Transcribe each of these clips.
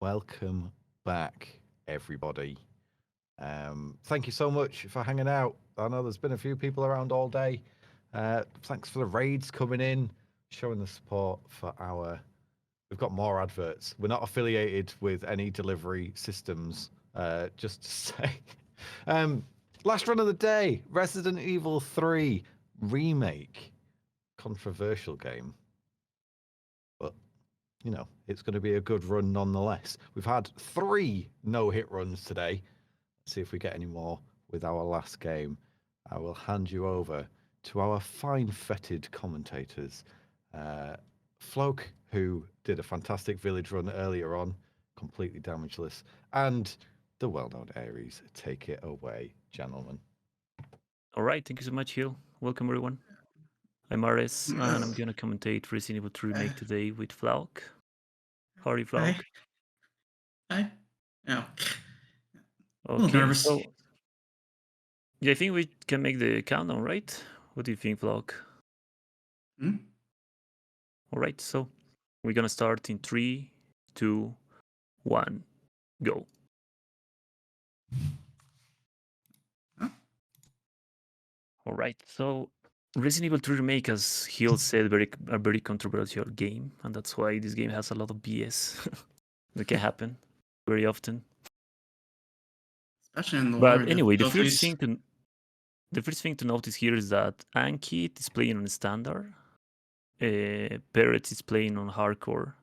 Welcome back, everybody. Thank you so much for hanging out. I know there's been a few people around all day. Thanks for the raids coming in, showing the support for our. We've got more adverts. We're not affiliated with any delivery systems. Just to say, last run of the day: Resident Evil 3 remake, controversial game, but it's going to be a good run nonetheless. We've had 3 no-hit runs today. Let's see if we get any more with our last game. I will hand you over to our fine-fetid commentators. Flaoc, who did a fantastic village run earlier on, completely damageless, and the well-known Ares. Take it away, gentlemen. All right, thank you so much, Hill. Welcome, everyone. I'm Ares, and I'm going to commentate Resident Evil 3 Remake today with Flaoc. How are you, Flaoc? Hi. Oh. Okay, a little nervous. So, yeah, I think we can make the countdown, right? What do you think, Flaoc? All right, so we're going to start in 3, 2, 1, go. All right, so Resident Evil 3 Remake, as Hill said, a very controversial game, and that's why this game has a lot of BS that can happen very often. Especially in the But anyway, the first thing to notice here is that Annkgames is playing on standard, Peretz is playing on hardcore,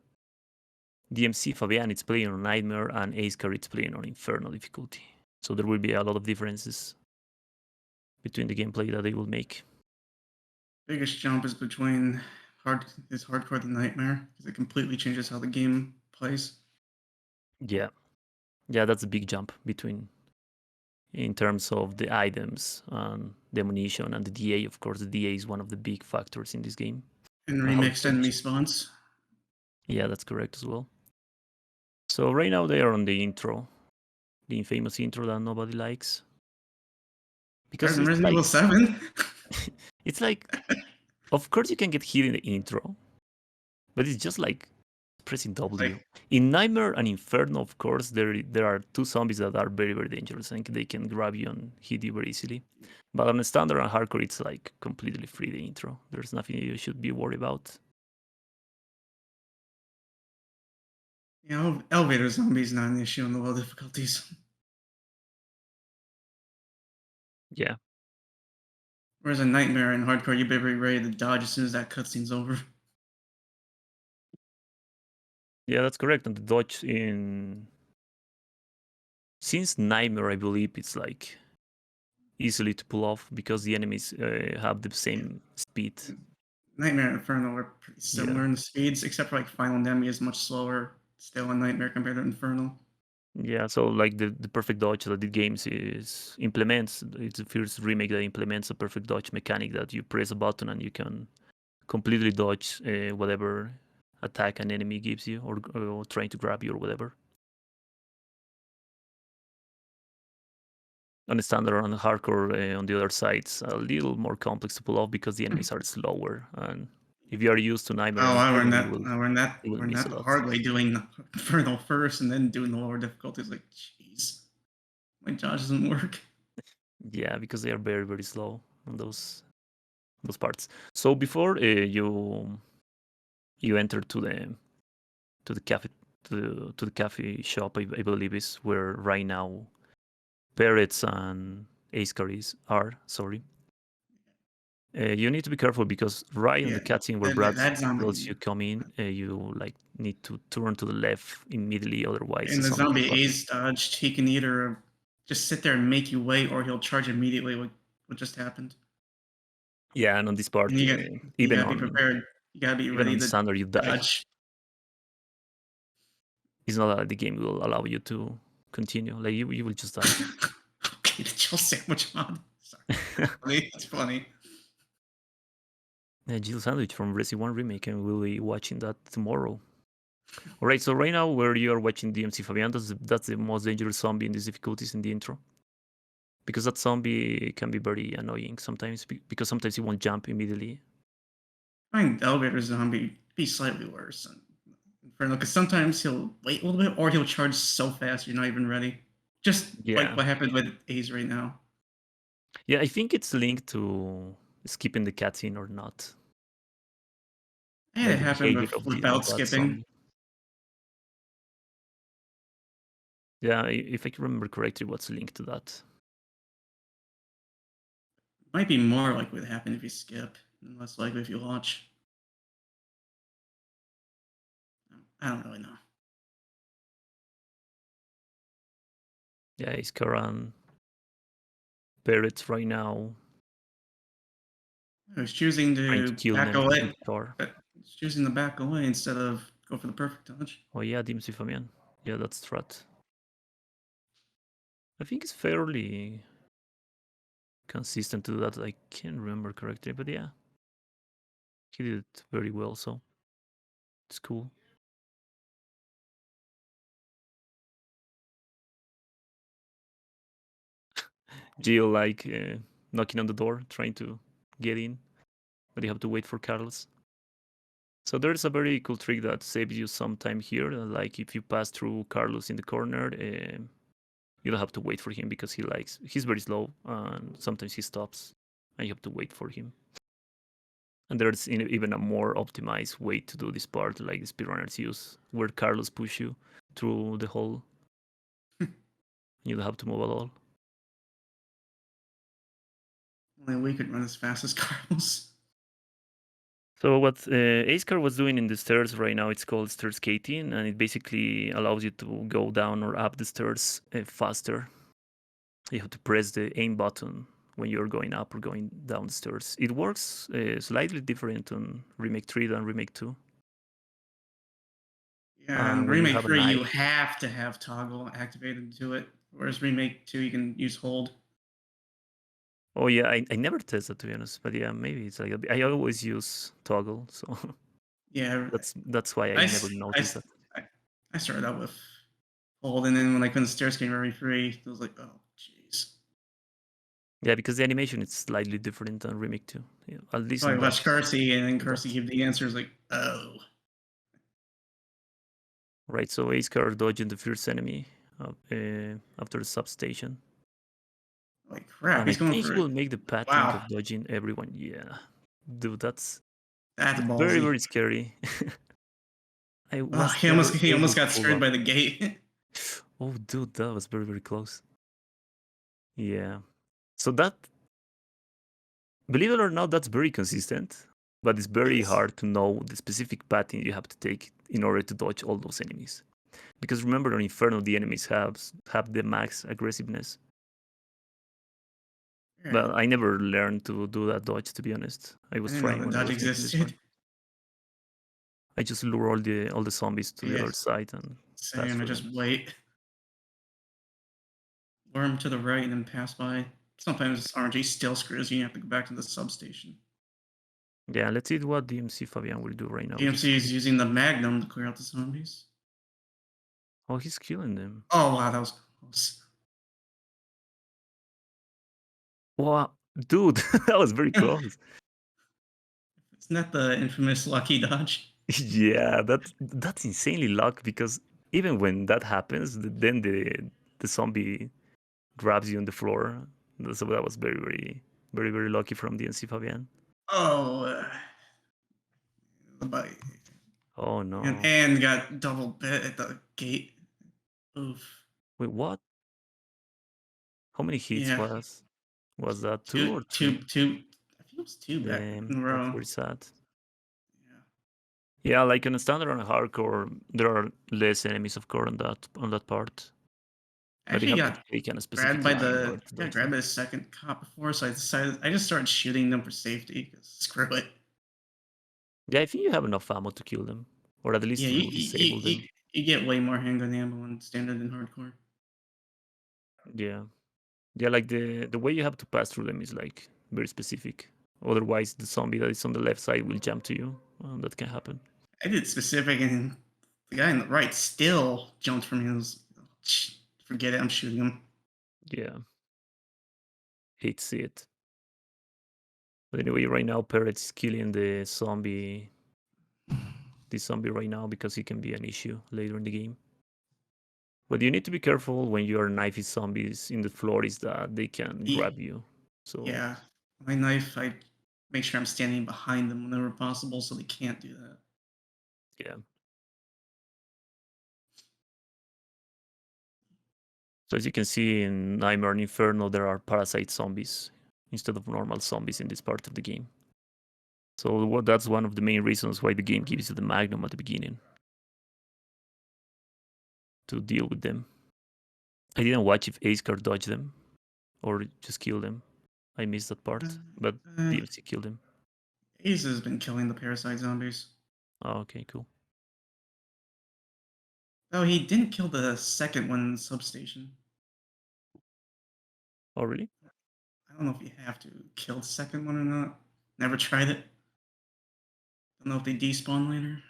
DMC Fabian is playing on nightmare, and AzeCard is playing on Inferno difficulty. So there will be a lot of differences between the gameplay that they will make. Biggest jump is between hardcore and nightmare, because it completely changes how the game plays. Yeah, that's a big jump in terms of the items and the ammunition and the DA. Of course, the DA is one of the big factors in this game. And remixed enemy spawns. Yeah, that's correct as well. So right now they are on the intro, the infamous intro that nobody likes. Because it's Resident Evil 7. It's like, of course you can get hit in the intro, but it's just like pressing W. In Nightmare and Inferno, of course, there are 2 zombies that are very, very dangerous and they can grab you and hit you very easily. But on standard and hardcore, it's like completely free, the intro. There's nothing you should be worried about. Yeah, elevator zombies not an issue on the low difficulties. Yeah. Whereas in Nightmare and hardcore, you better be ready to dodge as soon as that cutscene's over. Yeah, that's correct. And the dodge since Nightmare, I believe it's like easily to pull off because the enemies have the same speed. Nightmare and Inferno are pretty similar in the speeds, except for like Final Enemy is much slower still in Nightmare compared to Inferno. Yeah, so like the perfect dodge that the games implements, it's the first remake that implements a perfect dodge mechanic that you press a button and you can completely dodge whatever attack an enemy gives you or trying to grab you or whatever. On the standard and hardcore on the other side, it's a little more complex to pull off because the enemies are slower. And if you are used to Nightmare, I learned that the hard way, doing Inferno first and then doing the lower difficulties. Like, jeez, my dodge doesn't work. Yeah, because they are very, very slow on those parts. So before you enter to the cafe to the cafe shop, I believe is where right now Peretz and AzeCard are. Sorry. You need to be careful because in the cutscene where Brad tells you come in, you like need to turn to the left immediately, otherwise. In the zombie Aze dodge, he can either just sit there and make you wait, or he'll charge immediately. What just happened? Yeah, and on this part, you gotta be prepared. You gotta be ready to standard, you dodge. It's not that the game will allow you to continue. Like you will just die. Okay, the chill sandwich on. Sorry, it's funny. Jill Sandwich from Resident 1 Remake, and we'll be watching that tomorrow. All right, so right now where you are watching DMC Fabian, that's the most dangerous zombie in these difficulties in the intro. Because that zombie can be very annoying sometimes, because sometimes he won't jump immediately. I find elevator zombie be slightly worse than Inferno, because sometimes he'll wait a little bit, or he'll charge so fast you're not even ready. Just like Yeah. what happened with Aze right now. Yeah, I think it's linked to skipping the cutscene or not. I had Like it the happen behavior of without that skipping. zombie. Yeah, if I can remember correctly, what's linked to that? Might be more likely to happen if you skip, and less likely if you watch. I don't really know. Yeah, it's Karan Peretz right now. I was choosing Trying to to kill back them from away. the car. It's choosing to back away instead of go for the perfect dodge. Oh yeah, DMC Fabian. Yeah, that's strat. I think it's fairly consistent to that. I can't remember correctly, but yeah. He did it very well, so it's cool. Gio like knocking on the door, trying to get in, but you have to wait for Carlos. So there's a very cool trick that saves you some time here. Like if you pass through Carlos in the corner, you don't have to wait for him because he's very slow and sometimes he stops and you have to wait for him. And there's even a more optimized way to do this part, like the speedrunners use, where Carlos push you through the hole. You don't have to move at all. Only we could run as fast as Carlos. So what AzeCard was doing in the stairs right now, it's called stair skating, and it basically allows you to go down or up the stairs faster. You have to press the aim button when you're going up or going down the stairs. It works slightly different on Remake 3 than Remake 2. Yeah, and when you Remake have a 3, you knife- have to have toggle activated to it. Whereas Remake 2, you can use hold. Oh yeah, I never tested to be honest, but yeah, maybe it's like I always use toggle, so Yeah, that's why I never noticed that. I started out with hold, and then when I couldn't stair skate very free, I was like, oh, jeez. Yeah, because the animation is slightly different than Remake 2. Yeah, at least So I on watched that. Carsey, and then Carsey gave the answers like, oh. Right, so AzeCard dodging the first enemy after the substation. Like crap, And he's I going think for he it. will make the pattern Wow. of dodging everyone. Yeah, dude, that's That's ballsy. very, very scary. He almost got screwed by the gate. Oh, dude, that was very, very close. Yeah. So that, believe it or not, that's very consistent, but it's very hard to know the specific pattern you have to take in order to dodge all those enemies. Because remember, on Inferno, the enemies have the max aggressiveness. Yeah. But I never learned to do that dodge, to be honest. I was trying when I dodge was making this part. I just lure all the zombies to the other side and pass Same, I for just them. wait. Lure him to the right and then pass by. Sometimes RNG still screws you. You have to go back to the substation. Yeah, let's see what DMC Fabian will do right now. DMC is using the Magnum to clear out the zombies. Oh, he's killing them. Oh, wow, that was close. Wow, dude, that was very close. Isn't that the infamous lucky dodge? Yeah, that's insanely luck because even when that happens, then the zombie grabs you on the floor. So that was very, very, very, very lucky from DMC Fabian. Oh, the bite. Oh no. And got double bit at the gate. Oof. Wait, what? How many hits was that? Two or three? Two. I think it was two back Damn, in a row. that's very sad. Yeah, like on a standard and hardcore, there are less enemies of course on that part. But you have to take on a specific grabbed by the second cop before, so I just started shooting them for safety. Screw it. Yeah, I think you have enough ammo to kill them, or at least to disable them. You get way more handgun ammo on standard than hardcore. Yeah, yeah, like the way you have to pass through them is like very specific. Otherwise, the zombie that is on the left side will jump to you. That can happen. I did specific, and the guy on the right still jumped for me. Forget it, I'm shooting him. Yeah, hate to see it. But anyway, right now Peretz is killing the zombie this zombie right now because he can be an issue later in the game. But you need to be careful when you are knifing zombies in the floor is that they can grab you. So yeah, my knife, I make sure I'm standing behind them whenever possible so they can't do that. yeah. So as you can see in Nightmare and Inferno, there are parasite zombies instead of normal zombies in this part of the game. So that's one of the main reasons why the game gives you the Magnum at the beginning, to deal with them. I didn't watch if AzeCard dodged them or just kill them. I missed that part, but DLC killed him. Ace has been killing the parasite zombies. Oh, okay, cool. Oh, he didn't kill the second one in the substation. Oh, really? I don't know if you have to kill the second one or not. Never tried it. Don't know if they despawn later.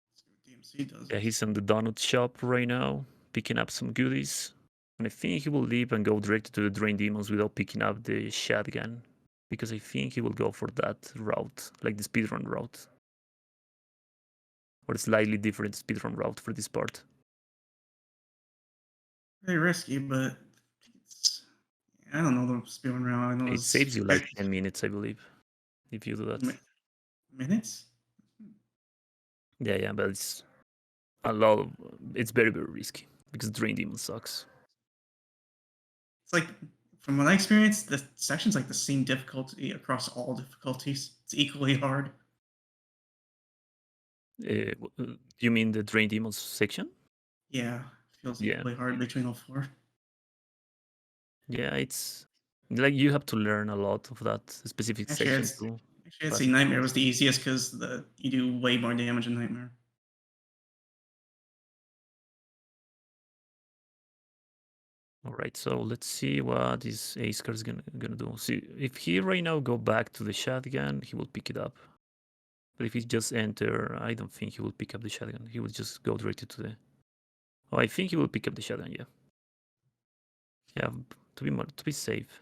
Let's see what DMC does. Yeah, he's in the donut shop right now, picking up some goodies. And I think he will leave and go directly to the Drain Demons without picking up the shotgun. Because I think he will go for that route, like the speedrun route. Or a slightly different speedrun route for this part. Very risky, but I don't know the speedrun route. I know It saves you like 10 minutes, I believe, if you do that. Minutes? Yeah, but it's a lot of, it's very, very risky because Drain Demon sucks. It's like, from what I experienced, the section's like the same difficulty across all difficulties. It's equally hard. You mean the Drain Demons section? Yeah, feels equally hard between all four. Yeah, it's like you have to learn a lot of that specific section too. Actually, I'd say Nightmare was the easiest because you do way more damage in Nightmare. All right, so let's see what this AzeCard is gonna do. See, if he right now go back to the shotgun, he will pick it up. But if he just enter, I don't think he will pick up the shotgun. He will just go directly to the. Oh, I think he will pick up the shotgun. Yeah. Yeah, to be safe.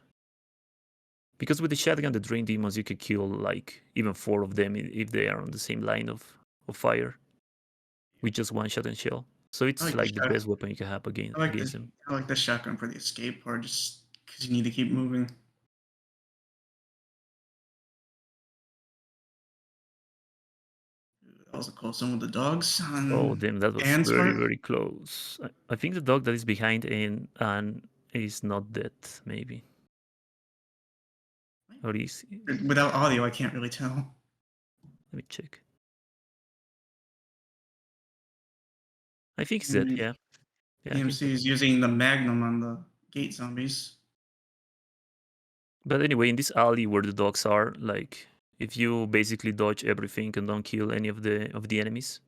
Because with the shotgun, the Drain Demons, you could kill like even 4 of them if they are on the same line of fire, with just one shotgun shell. So it's like the best weapon you can have against them. I like the shotgun for the escape part, just because you need to keep moving. That was a close one with the dogs. Oh, damn, that was very, very close. I think the dog that is behind Ann is not dead, maybe. Or is without audio, I can't really tell. Let me check. I think he's dead, yeah. DMC is using the Magnum on the gate zombies. But anyway, in this alley where the dogs are, like, if you basically dodge everything and don't kill any of the enemies,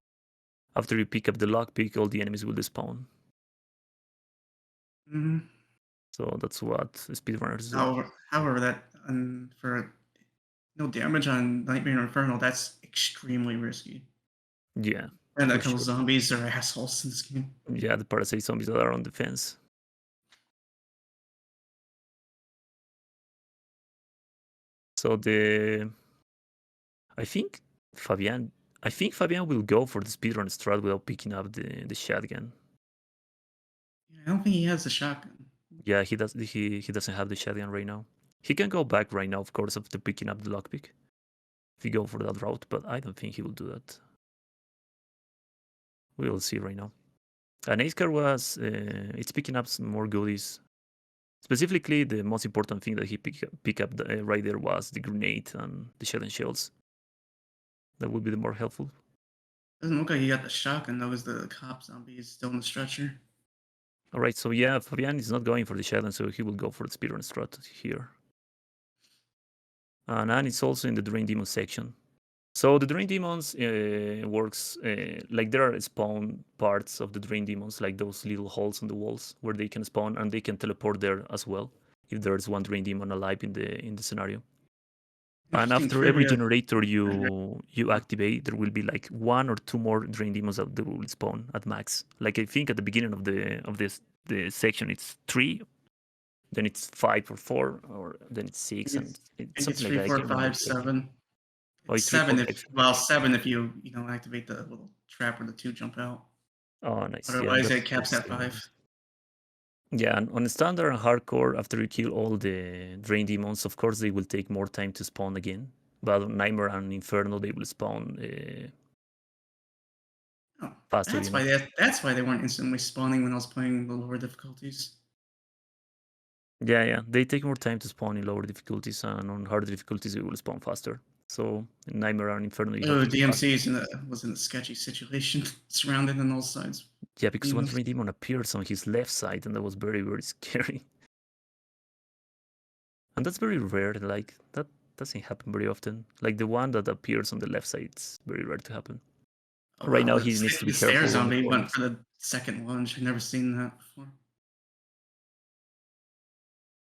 after you pick up the lockpick, all the enemies will despawn. Mm-hmm. So that's what speedrunners do. However, that for no damage on Nightmare or Inferno, that's extremely risky. Yeah. And a couple zombies are assholes in this game. Yeah, the parasite zombies that are on the fence. So I think Fabian will go for the speedrun strat without picking up the shotgun. Yeah, I don't think he has a shotgun. Yeah, he doesn't have the shotgun right now. He can go back right now, of course, after picking up the lockpick. If you go for that route, but I don't think he will do that. We will see right now. And AzeCard was it's picking up some more goodies. Specifically, the most important thing that he pick up right there was the grenade and the shotgun shells. That would be the more helpful. Doesn't look like he got the shotgun though, because the cop zombie is still in the stretcher. All right, so yeah, Fabian is not going for the shotgun, so he will go for the speedrun strat here. And it's also in the Drain Demon section. So the Drain Demons works like there are spawn parts of the Drain Demons, like those little holes in the walls where they can spawn and they can teleport there as well if there's one Drain Demon alive in the scenario. And after every generator you activate, there will be like 1 or 2 more Drain Demons that will spawn at max. Like I think at the beginning of the section it's 3 then it's 5 or 4, or then it's 6, and it's It's something like 3, that. I 4, can't remember 5, exactly. 7. Oh, It's it's 3, 4, 7 5, 7. 7 if you activate the little trap where the 2 jump out. Oh, nice. Yeah, Otherwise, that's it caps at 5. Yeah, and on standard and hardcore, after you kill all the Drain Demons, of course, they will take more time to spawn again. But on Nightmare and Inferno, they will spawn faster. That's why they weren't instantly spawning when I was playing the lower difficulties. Yeah, they take more time to spawn in lower difficulties, and on harder difficulties, they will spawn faster. So in Nightmare and Inferno, you have to be fast. DMC was in a sketchy situation, surrounded on all sides. Yeah, because one Drain Demon appears on his left side, and that was very, very scary. And that's very rare. Like, that doesn't happen very often. Like, the one that appears on the left side, it's very rare to happen. Right now, he needs to be careful. The zombie went for the second lunge. I've never seen that before.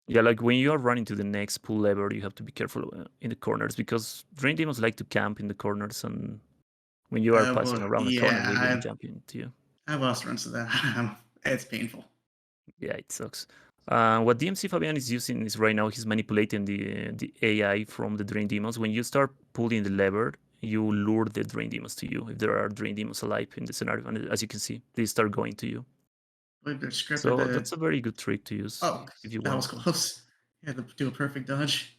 Yeah, like when you are running to the next pull lever, you have to be careful in the corners, because Drain Demons like to camp in the corners, and when you are passing around the corner, they will jump into you. I've lost runs to that. It's painful. Yeah, it sucks. What DMC Fabian is using is right now he's manipulating the AI from the Drain Demons. When you start pulling the lever, you lure the Drain Demons to you. If there are Drain Demons alive in the scenario, and as you can see, they start going to you. So that's a very good trick to use if you want. That was close. You had to do a perfect dodge.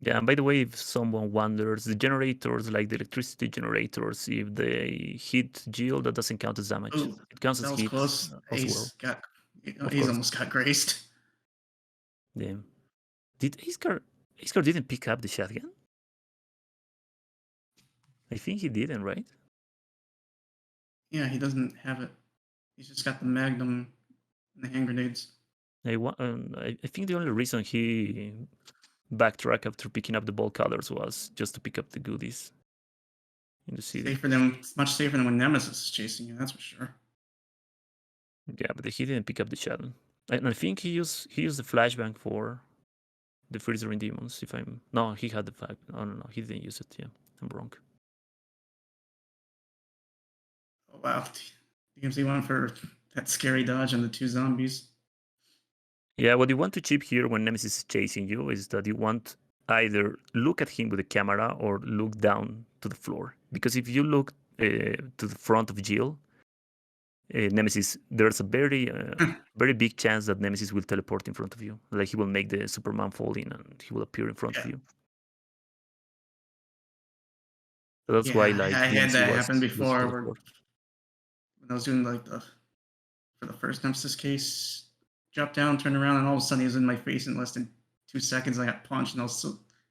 Yeah, and by the way, if someone wonders, the generators, like the electricity generators, if they hit Jill, that doesn't count as damage. Ooh, it counts as hits close. as well. Ace almost got graced. Damn. Did AzeCard didn't pick up the shotgun? I think he didn't, right? Yeah, he doesn't have it. He's just got the Magnum and the hand grenades. I think the only reason he backtracked after picking up the ball colors was just to pick up the goodies in the city. It's much safer than when Nemesis is chasing you, that's for sure. Yeah, but he didn't pick up the shotgun. And I think he used the flashbang for the Freezer in Demons. No, he had the fact. Oh no, he didn't use it. Yeah, I'm wrong. Oh wow, DMC went for that scary dodge on the 2 zombies. Yeah, what you want to chip here when Nemesis is chasing you is that you want either look at him with the camera or look down to the floor. Because if you look to the front of Jill, Nemesis, there's a very very big chance that Nemesis will teleport in front of you. Like he will make the Superman fall in and he will appear in front of you. So that's why, like, I had that happen before when I was doing like for the first Nemesis case, dropped down, turned around, and all of a sudden he was in my face in less than 2 seconds. I got punched, and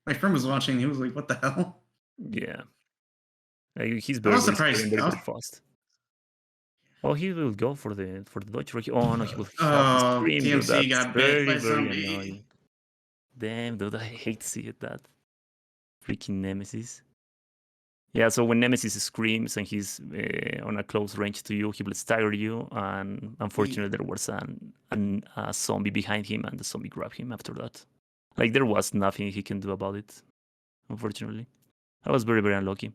my friend was watching. And he was like, "What the hell?" Yeah, like, he's very fast. Oh, he will go for the dodge. Oh no, he will. Scream, TMC got bit by very annoying. Damn, dude, I hate seeing that. Freaking Nemesis. Yeah, so when Nemesis screams and he's on a close range to you, he will stagger you, and unfortunately there was a zombie behind him, and the zombie grabbed him after that. Like, there was nothing he can do about it, unfortunately. I was very, very unlucky.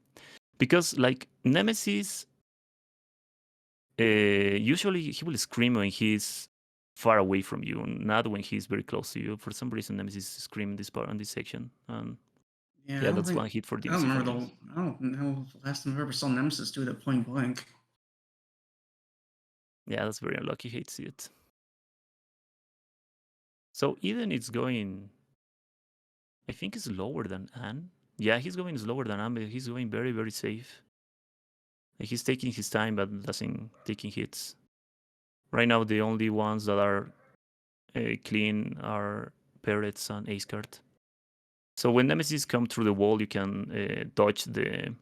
Because, like, Nemesis, usually he will scream when he's far away from you, not when he's very close to you. For some reason, Nemesis screamed this part on this section, and yeah, that's one hit for DMC. I don't know the last time I ever saw Nemesis do it at point blank. Yeah, that's very unlucky. Hate to see it. So Eden is going, I think it's lower than Ann. Yeah, he's going slower than Ann, but he's going very, very safe. Like, he's taking his time, but doesn't taking hits. Right now, the only ones that are clean are Peretz and AzeCard. So when Nemesis come through the wall, you can dodge the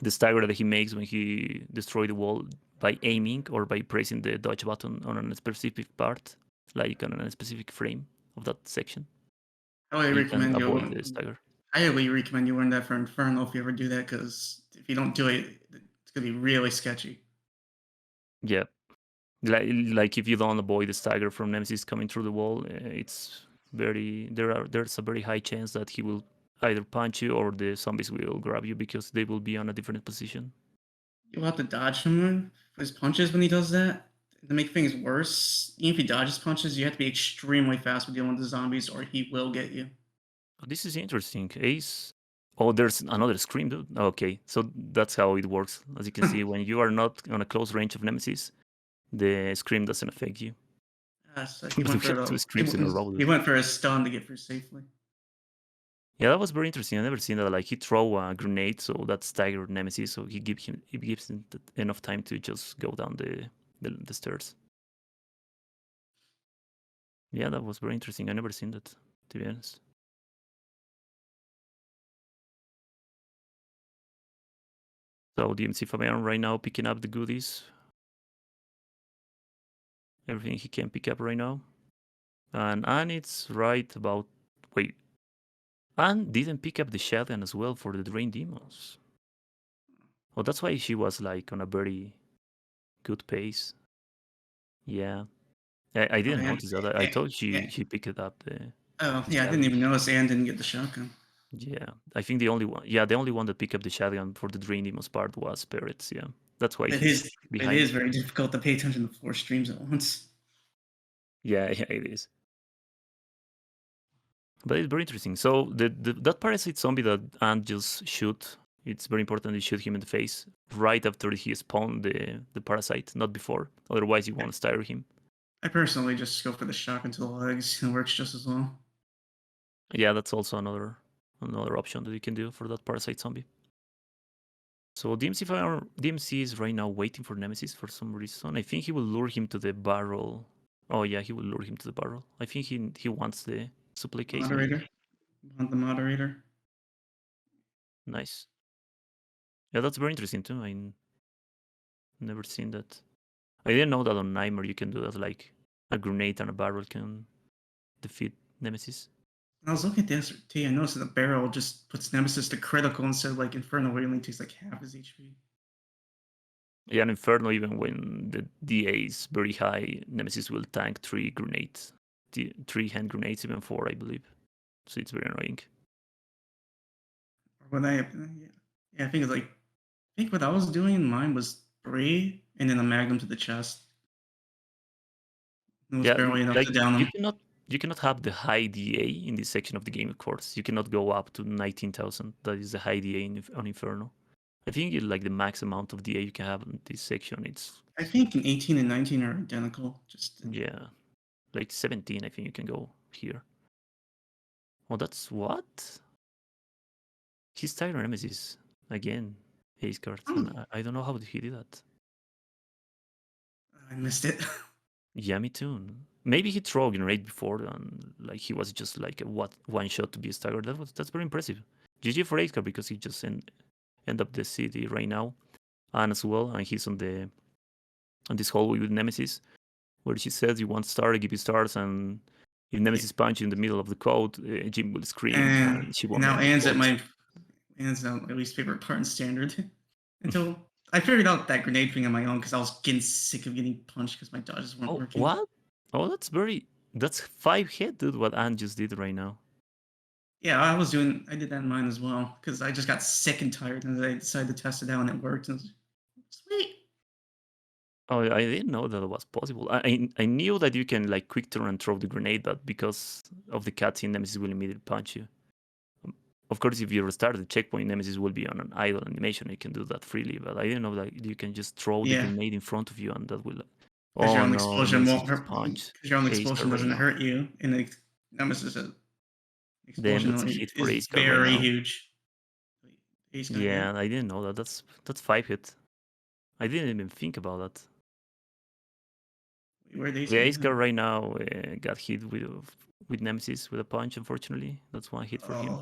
stagger that he makes when he destroys the wall by aiming or by pressing the dodge button on a specific part, like on a specific frame of that section. I highly recommend you learn that for Inferno if you ever do that, because if you don't do it, it's gonna be really sketchy. Yeah, like if you don't avoid the stagger from Nemesis coming through the wall, it's there's a very high chance that he will either punch you or the zombies will grab you because they will be on a different position. You'll have to dodge him for his punches when he does that. To make things worse, even if he dodges punches, you have to be extremely fast with dealing with the zombies, or he will get you. Oh, this is interesting. Ace. Oh, there's another scream, dude. Okay, so that's how it works. As you can see, when you are not on a close range of nemesis, the scream doesn't affect you. So He went for two screams in a row. He went for a stun to get through safely. Yeah, that was very interesting. I never seen that. Like he throw a grenade, so that's staggered nemesis. So he gives him enough time to just go down the stairs. Yeah, that was very interesting. I never seen that, to be honest. So DMC Fabian right now picking up the goodies. Everything he can pick up right now. And it's right about... Wait. And didn't pick up the shotgun as well for the Drain Demons. Oh, that's why she was like on a very good pace. Yeah. I didn't notice that. I thought she picked it up. Oh, yeah, I didn't even notice Anne didn't get the shotgun. Yeah, I think the only one that picked up the shotgun for the Drain Demons part was Peretz. Yeah, that's why it is very difficult to pay attention to 4 streams at once. Yeah, it is. But it's very interesting. So that parasite zombie that Ant just shoot, it's very important to shoot him in the face right after he spawned the parasite, not before. Otherwise, you won't stagger him. I personally just go for the shotgun to the legs. It works just as well. Yeah, that's also another option that you can do for that parasite zombie. So DMC is right now waiting for Nemesis for some reason. I think he will lure him to the barrel. Oh yeah, he will lure him to the barrel. I think he wants the supply case. Moderator. Want the moderator. Nice. Yeah, that's very interesting too. I never seen that. I didn't know that on Nightmare you can do that, like a grenade and a barrel can defeat Nemesis. When I was looking at the SRT, I noticed that the barrel just puts Nemesis to critical instead of like Inferno, where he only takes like half his HP. Yeah, and Inferno, even when the DA is very high, Nemesis will tank 3 grenades. 3 hand grenades, even 4, I believe. So it's very annoying. When I think what I was doing in mine was 3 and then a magnum to the chest. It was barely enough to down him. You cannot have the high DA in this section of the game, of course. You cannot go up to 19,000. That is the high DA on Inferno. I think like the max amount of DA you can have in this section. I think 18 and 19 are identical. Yeah, like 17. I think you can go here. Oh, that's what? He's Tyrant Nemesis again. AzeCard. I don't know how he did that. I missed it. Yeah, me too. Maybe he threw a grenade before and like he was just like a one shot to be a stagger. That's very impressive. GG for AzeCard because he just end up the city right now, and as well, and he's on this hallway with Nemesis, where she says you want star, give you stars, and if Nemesis punch you in the middle of the code, Jim will scream and she won't. Now Anne's at my least favorite part in standard. Until I figured out that grenade thing on my own because I was getting sick of getting punched because my dodges weren't working. What? Oh, that's 5 hit, dude. What Anne just did right now. Yeah, I did that in mine as well because I just got sick and tired and I decided to test it out and it worked. And sweet. Oh, I didn't know that it was possible. I knew that you can like quick turn and throw the grenade, but because of the cutscene, Nemesis will immediately punch you. Of course, if you restart the checkpoint, Nemesis will be on an idle animation. You can do that freely, but I didn't know that you can just throw the grenade in front of you and that will... Because your own explosion won't hurt. Because your own explosion doesn't hurt you, and the Nemesis explosion is very huge. Yeah, I didn't know that. That's 5 hit. I didn't even think about that. AzeCard right now got hit with Nemesis with a punch. Unfortunately, that's 1 hit for him.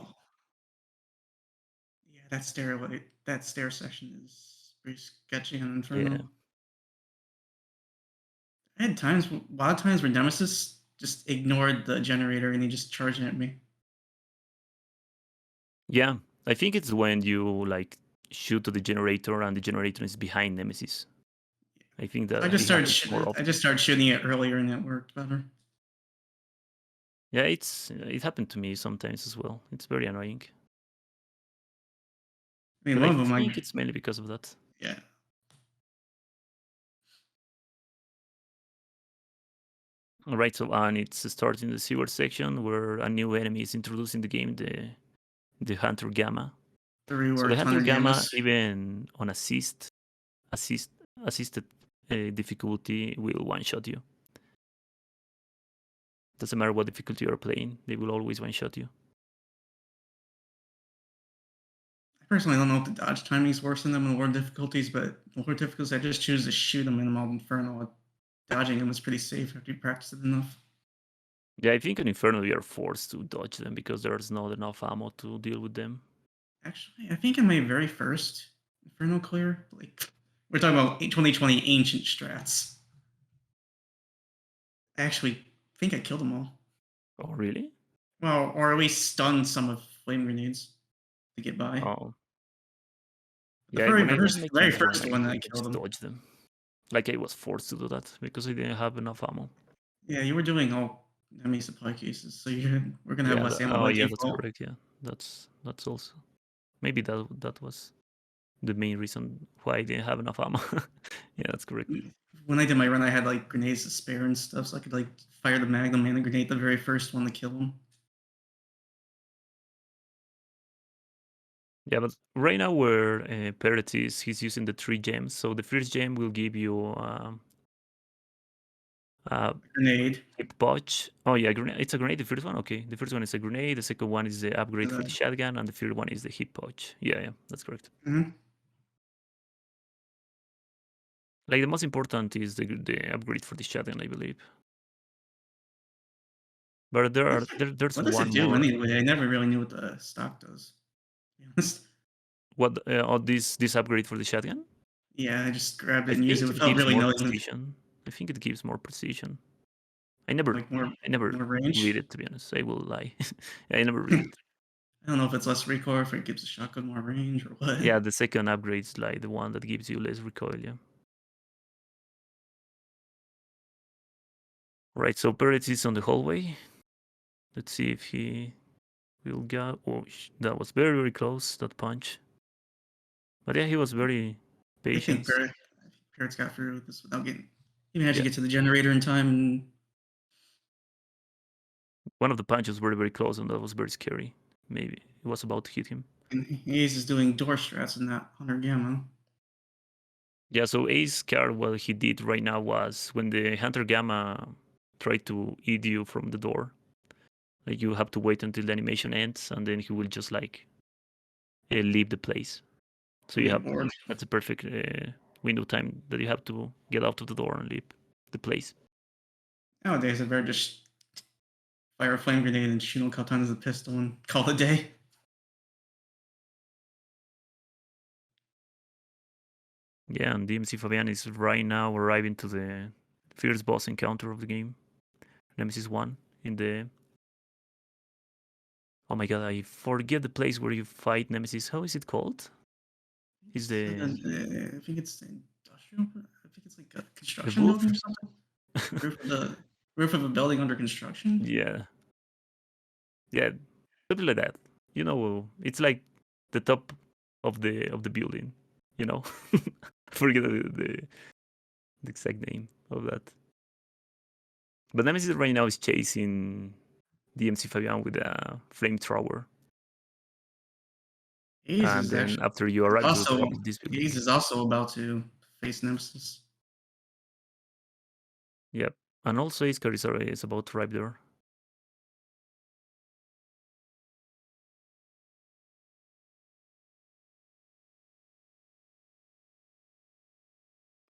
Yeah, that stair section is pretty sketchy on Inferno. Yeah. I had a lot of times where Nemesis just ignored the generator and he just charged at me. Yeah, I think it's when you like shoot to the generator and the generator is behind Nemesis. I think that I just started shooting it earlier and it worked better. Yeah, it happened to me sometimes as well. It's very annoying. I mean, I think it's mainly because of that. Yeah. Right, so and it's starting the sewer section where a new enemy is introduced in the game, the Hunter Gamma. The So the reworked Hunter 100 Gamma, gammas. even on assisted difficulty, will one-shot you. Doesn't matter what difficulty you're playing, they will always one-shot you. I personally don't know if the dodge timing is worse than them in lower difficulties, but in lower difficulties, I just choose to shoot them in Mob Inferno. Dodging them is pretty safe after you practice it enough. Yeah, I think in Inferno you are forced to dodge them because there's not enough ammo to deal with them. Actually, I think in my very first Inferno clear, like we're talking about 2020 ancient strats. I actually think I killed them all. Oh, really? Well, or at least stunned some of flame grenades to get by. Oh. The Yeah, when I was very making first one that I I killed just them. dodged them. Like I was forced to do that because I didn't have enough ammo. Yeah, you were doing all enemy supply cases, so we're gonna have Yeah, less ammo oh by yeah, that's default. correct. Yeah, that's also maybe that was the main reason why I didn't have enough ammo. Yeah, that's correct. When I did my run, I had like grenades to spare and stuff, so I could like fire the magnum and the grenade, the very first one to kill him. Yeah, but right now where Peretz is, he's using the 3 gems. So the first gem will give you Grenade. hip botch. Oh yeah, it's a grenade. The first one, okay. The first one is a grenade. The second one is the upgrade for the shotgun, and the third one is the hip botch. Yeah, that's correct. Mm-hmm. Like the most important is the upgrade for the shotgun, I believe. But there's What does one it do more. anyway? I never really knew what the stock does. To be honest. What this upgrade for the shotgun? Yeah, I just grabbed I it and used think it it without gives really more knowing. precision. I think it gives more precision. I never Like more read range. it, to be honest. I will lie. I never read it. I don't know if it's less recoil, or if it gives the shotgun more range, or what. Yeah, the second upgrade is like the one that gives you less recoil. Yeah. Right. So Peretz is on the hallway. Let's see if he will go. Oh, that was very close. That punch. But yeah, he was very I think patient. Peretz got through with this without getting. He managed to get to the generator in time. And one of the punches were very close, and that was very scary. Maybe it was about to hit him. And Ace is doing door strats in that 100 gamma. Yeah, so AzeCard, what he did right now was when the Hunter Gamma tried to eat you from the door, like you have to wait until the animation ends, and then he will just like leave the place. So you have that's a perfect window time that you have to get out of the door and leave the place. Nowadays, I'd rather just fire a flame grenade and shoot him a couple times with a pistol and call it a day. Yeah, and DMC Fabian is right now arriving to the first boss encounter of the game, Nemesis 1 in the. Oh my god, I forget the place where you fight Nemesis. How is it called? Is the I think it's industrial. I think it's like a construction building or something. Roof of a building under construction. Yeah, something like that. You know, it's like the top of the building. You know, forget the exact name of that. But Nemesis right now is chasing DMC Fabian with a flamethrower. And then after you arrive to the top of this building, Ace is also about to face Nemesis. Yep, and also AzeCard is about to arrive there.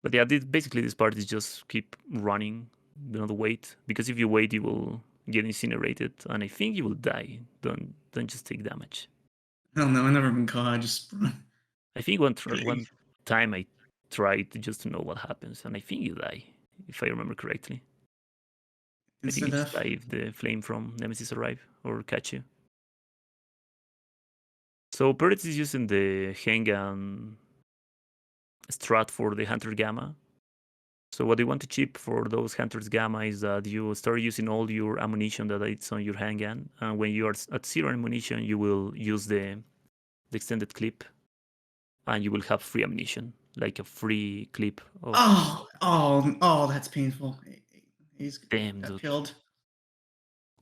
But yeah, basically this part is just keep running, do not wait, because if you wait, you will get incinerated, and I think you will die. Don't just take damage. I don't know. I've never been caught. I just run. I think one time I tried just to know what happens, and I think you die, if I remember correctly. I think you just die if the flame from Nemesis arrive or catch you. So Peretz is using the handgun strat for the Hunter Gamma. So what you want to chip for those Hunters Gamma is that you start using all your ammunition that is on your handgun, and when you are at 0 ammunition, you will use the extended clip, and you will have free ammunition, like a free clip. Oh, that's painful. He's Damn, got dude. killed.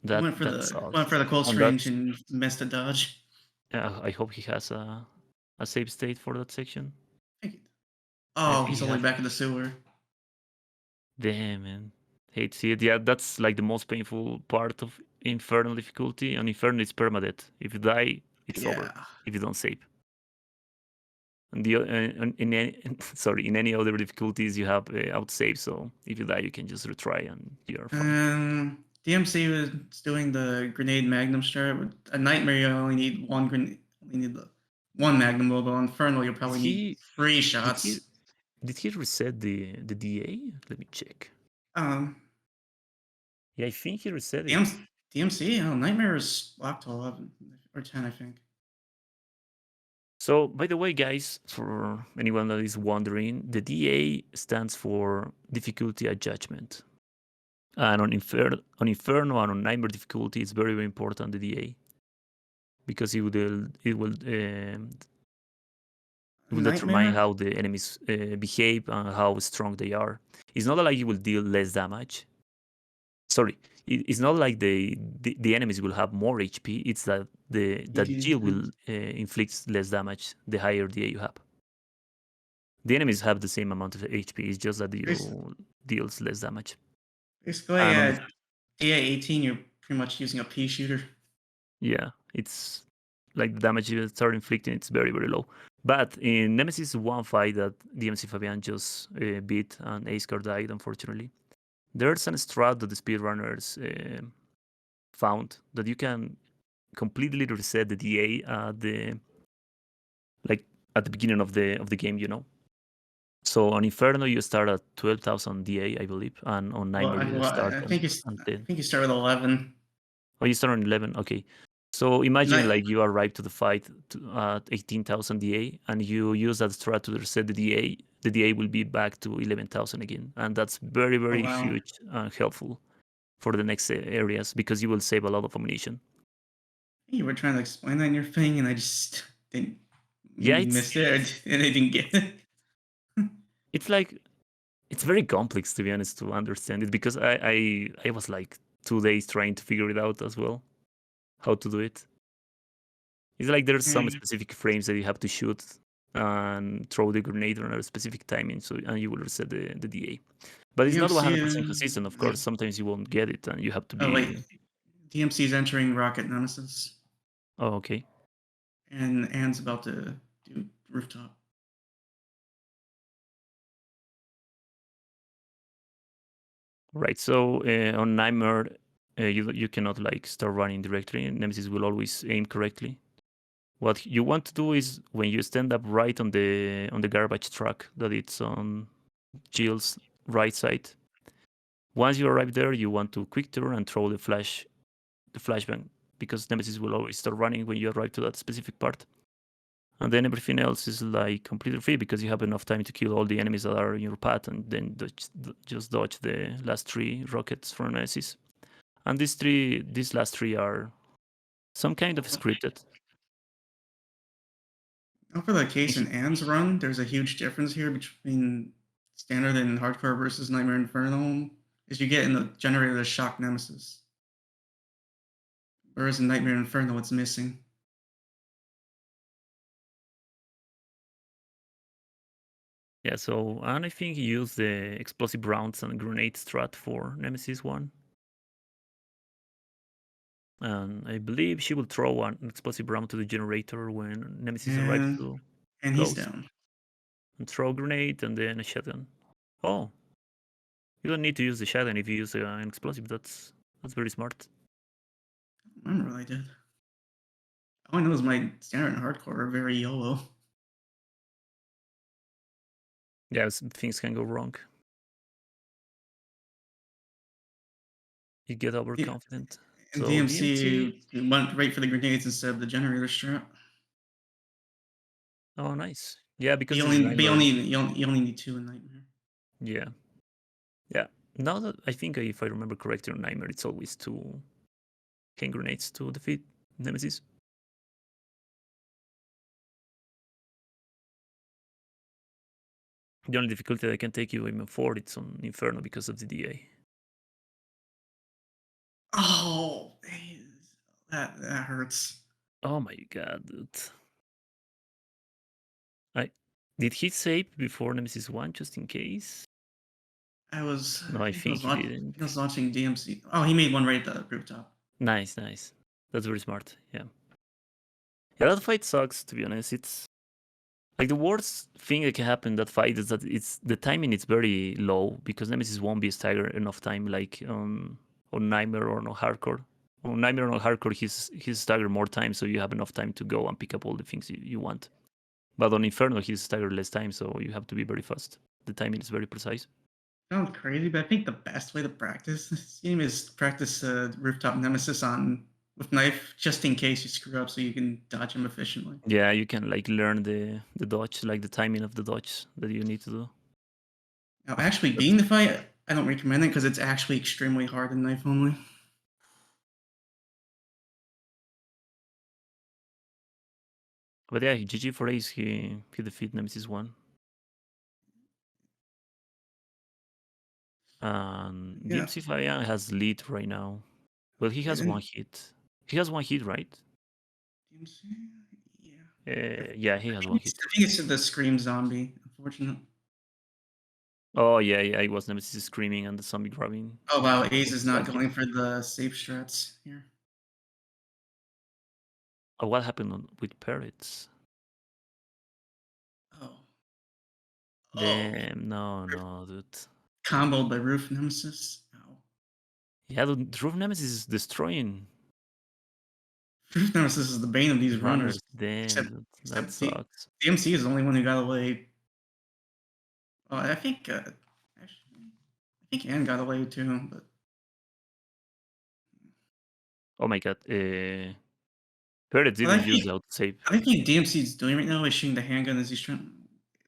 That went for sucks. the close On range that, and missed a dodge. I hope he has a save state for that section. Oh, think he's he all the way has- back in the sewer. Damn, man. Hate to see it. Yeah, that's like the most painful part of Inferno difficulty. On Inferno, it's permadeath. If you die, it's over. Yeah. If you don't save. And in any sorry, in any other difficulties, you have out save. So if you die, you can just retry and you're fine. DMC was doing the grenade magnum strat. With a nightmare, you only need one grenade. You need the one magnum mobile. Inferno, you'll probably need 3 shots. Did he reset the DA? Let me check. Yeah, I think he reset it. DMC? Oh, Nightmare is locked to 11 or 10, I think. So, by the way, guys, for anyone that is wondering, the DA stands for difficulty adjustment. And on Inferno and on Nightmare difficulty, it's very, very important, the DA. Because it will determine how the enemies behave and how strong they are. It's not like it will deal less damage. Sorry, it's not like the enemies will have more HP. It's that the shield will inflict less damage the higher DA you have. The enemies have the same amount of HP. It's just that you deals less damage. Basically, at DA 18, you're pretty much using a pea shooter. Yeah, it's like the damage you start inflicting, it's very, very low. But in Nemesis 1 fight that DMC Fabian just beat and AzeCard died, unfortunately, there's an strat that the speedrunners found that you can completely reset the DA at the beginning of the game, you know. So on Inferno you start at 12,000 DA, I believe, and on Nightmare you start. I think you start with 11. Oh, you start on 11. Okay. So imagine like you arrive to the fight at 18,000 DA, and you use that strat to reset the DA. The DA will be back to 11,000 again, and that's very, very huge and helpful for the next areas because you will save a lot of ammunition. You were trying to explain that in your thing, and I just didn't. Yeah, missed it, and I didn't get it. It's very complex, to be honest, to understand it because I was like 2 days trying to figure it out as well, how to do it. It's like there's some specific frames that you have to shoot and throw the grenade on a specific timing, and you will reset the DA. But it's not 100% consistent, of course. Sometimes you won't get it, and you have to be. Oh wait, DMC is entering Rocket Nemesis. Oh, okay. And Anne's about to do rooftop. Right. So on Nightmare, you cannot like start running directly. Nemesis will always aim correctly. What you want to do is when you stand up right on the garbage truck that it's on Jill's right side. Once you arrive there, you want to quick turn and throw the flashbang because Nemesis will always start running when you arrive to that specific part. And then everything else is like completely free because you have enough time to kill all the enemies that are in your path and then just dodge the last 3 rockets from Nemesis. And these last 3 are some kind of scripted. For the case in Anne's run, there's a huge difference here between standard and hardcore versus Nightmare Inferno. Is you get in the generator the shock Nemesis. Whereas in Nightmare Inferno, it's missing. Yeah, so and I think he used the explosive rounds and grenade strat for Nemesis 1. And I believe she will throw an explosive round to the generator when Nemesis arrives to and he's down. And throw a grenade and then a shotgun. Oh, you don't need to use the shotgun if you use an explosive. That's very smart. I don't remember what I did. All I know is my standard and hardcore are very YOLO. Yeah, things can go wrong. You get overconfident. And so DMC went right for the grenades instead of the generator strat. Oh, nice. Yeah, because you only need 2 in Nightmare. Yeah. Yeah. Now that I think if I remember correctly on Nightmare, it's always 2 hand grenades to defeat Nemesis. The only difficulty that can take you even forward it's on Inferno because of the DA. Oh, that hurts. Oh my god, dude. Did he save before Nemesis 1 just in case? No, I think he didn't. I was watching DMC. Oh, he made one right at the rooftop. Nice. That's very smart. Yeah. Yeah, that fight sucks, to be honest. It's like the worst thing that can happen in that fight is that it's the timing is very low because Nemesis won't be staggered enough time like on Nightmare or no Hardcore. On Nightmare or Hardcore he's staggered more time, so you have enough time to go and pick up all the things you want. But on Inferno he's staggered less time, so you have to be very fast. The timing is very precise. Sounds crazy, but I think the best way to practice this game is practice rooftop Nemesis with knife, just in case you screw up, so you can dodge him efficiently. Yeah, you can like learn the dodge, like the timing of the dodge that you need to do. Now, actually beating the fight, I don't recommend it because it's actually extremely hard in knife only. But yeah, GG for Ace, he defeated Nemesis 1. And Yeah. DMC Fabian has lead right now. Well, he has one hit. He has one hit, right? DMC? Yeah, he has one hit. I think it's the Scream Zombie, unfortunately. Oh, yeah, it was Nemesis screaming and the zombie grabbing. Oh, wow, Ace is not going for the safe strats here. Oh, what happened with Peretz? Oh. Damn, no, dude. Comboed by Roof Nemesis. Ow. Yeah, the Roof Nemesis is destroying. Roof Nemesis is the bane of these runners. Damn, dude, that sucks. DMC is the only one who got away. Oh, I think Ann got away too, but Oh my god. Peretz didn't use out save. I think what DMC is doing right now is shooting the handgun as he's trying.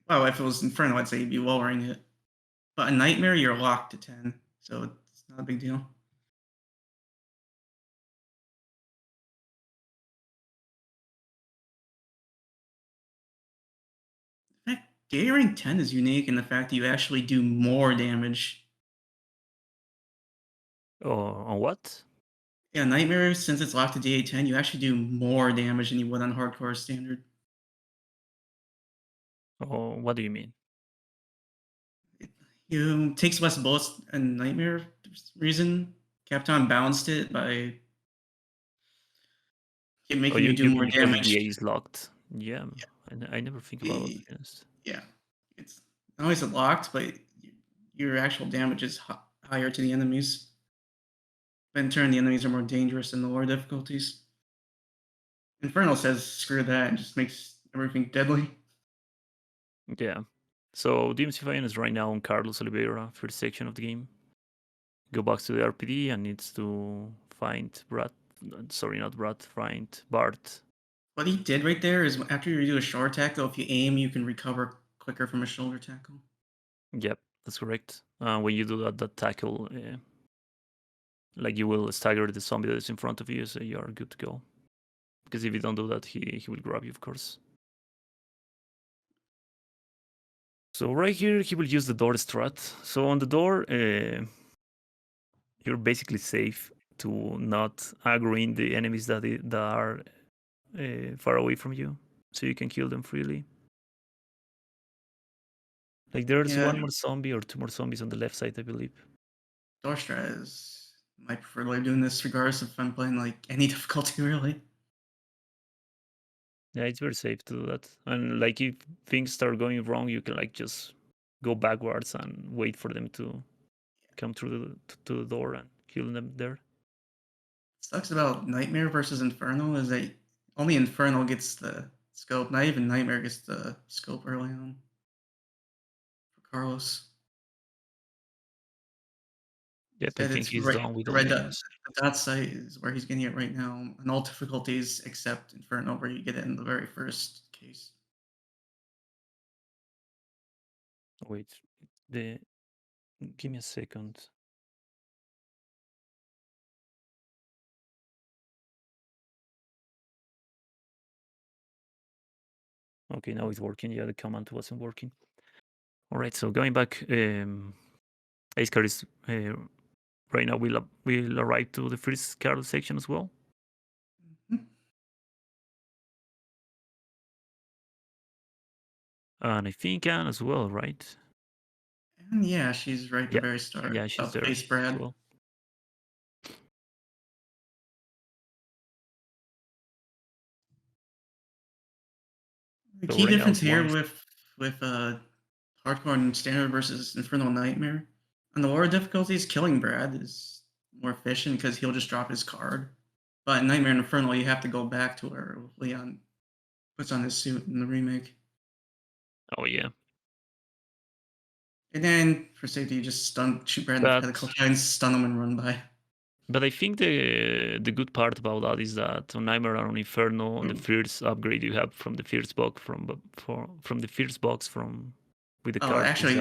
Well, if it was Inferno, I'd say he'd be lowering it. But a Nightmare, you're locked to 10, so it's not a big deal. In fact, DA rank 10 is unique in the fact that you actually do more damage. Oh, on what? Yeah, Nightmare, since it's locked to DA 10, you actually do more damage than you would on Hardcore Standard. Oh, what do you mean? It takes less bullets and Nightmare reason. Captain balanced it by making you do more damage. DA is locked. Yeah. I never think about it. Yeah, it's not always locked, but your actual damage is higher to the enemies. But in turn, the enemies are more dangerous in the lower difficulties. Inferno says, screw that, and just makes everything deadly. Yeah. So DMC Fabian is right now on Carlos Oliveira, first section of the game. Go back to the RPD and needs to find find Bart. What he did right there is after you do a short tackle, if you aim, you can recover quicker from a shoulder tackle. Yep, that's correct. When you do that tackle, like you will stagger the zombie that is in front of you, so you are good to go. Because if you don't do that, he will grab you, of course. So right here, he will use the door strat. So on the door, you're basically safe to not aggroing the enemies that are far away from you, so you can kill them freely. Like there's one more zombie or two more zombies on the left side, I believe. Door strat is my preferred way of doing this, regardless if I'm playing like any difficulty, really. Yeah, it's very safe to do that. And like if things start going wrong, you can like just go backwards and wait for them to come through the door and kill them there. Sucks about Nightmare versus Inferno is that only Inferno gets the scope. Not even Nightmare gets the scope early on for Carlos. Yep, I think he's done with all the games. dot site is where he's getting it right now. On all difficulties except Inferno, where you get it in the very first case. Wait, give me a second. Okay, now it's working. Yeah, the command wasn't working. All right, so going back, AzeCard is right now we'll arrive to the first card section as well. Mhm. And I think Anne as well, right? And yeah, she's right at the very start. Yeah, she's there Face as Brad. well. The So key right now, difference here once- with hardcore and standard versus Infernal Nightmare on the lower difficulties, killing Brad is more efficient because he'll just drop his card. But in Nightmare and Infernal, you have to go back to where Leon puts on his suit in the remake. Oh yeah. And then for safety, you just shoot Brad in the head of the and stun him and run by. But I think the good part about that is that on Nightmare and on Inferno, the first upgrade you have from the first box from the first box with the card. Actually,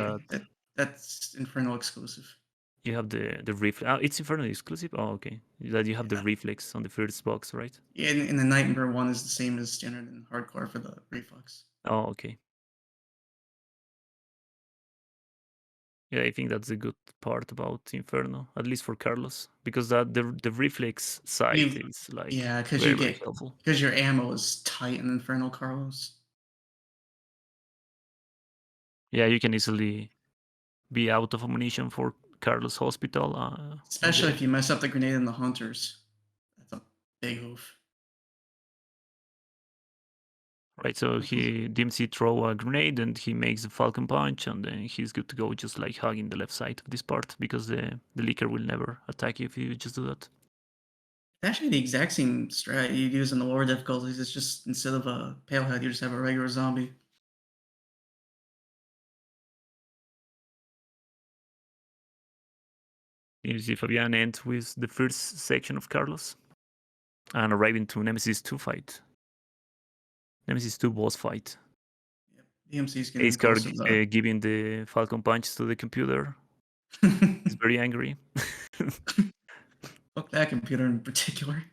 that's Inferno exclusive. You have the reflex. It's Inferno exclusive. Oh, okay. That you have the reflex on the first box, right? Yeah, in the Nightmare one is the same as standard and hardcore for the reflex. Oh, okay. Yeah, I think that's a good part about Inferno, at least for Carlos, because that the reflex side is like very helpful. Because your ammo is tight in Inferno, Carlos. Yeah, you can easily be out of ammunition for Carlos Hospital. Especially if you mess up the grenade in the Hunters. That's a big oof. Right, so he DMC throw a grenade and he makes a Falcon Punch, and then he's good to go, just like hugging the left side of this part, because the leaker will never attack you if you just do that. Actually, the exact same strat you use in the lower difficulties. It's just instead of a Palehead, you just have a regular zombie. You see Fabian ends with the first section of Carlos and arriving to Nemesis 2 fight. Nemesis 2 boss fight. Yep. DMC's getting AzeCard giving the Falcon Punch to the computer. He's very angry. Fuck that computer in particular.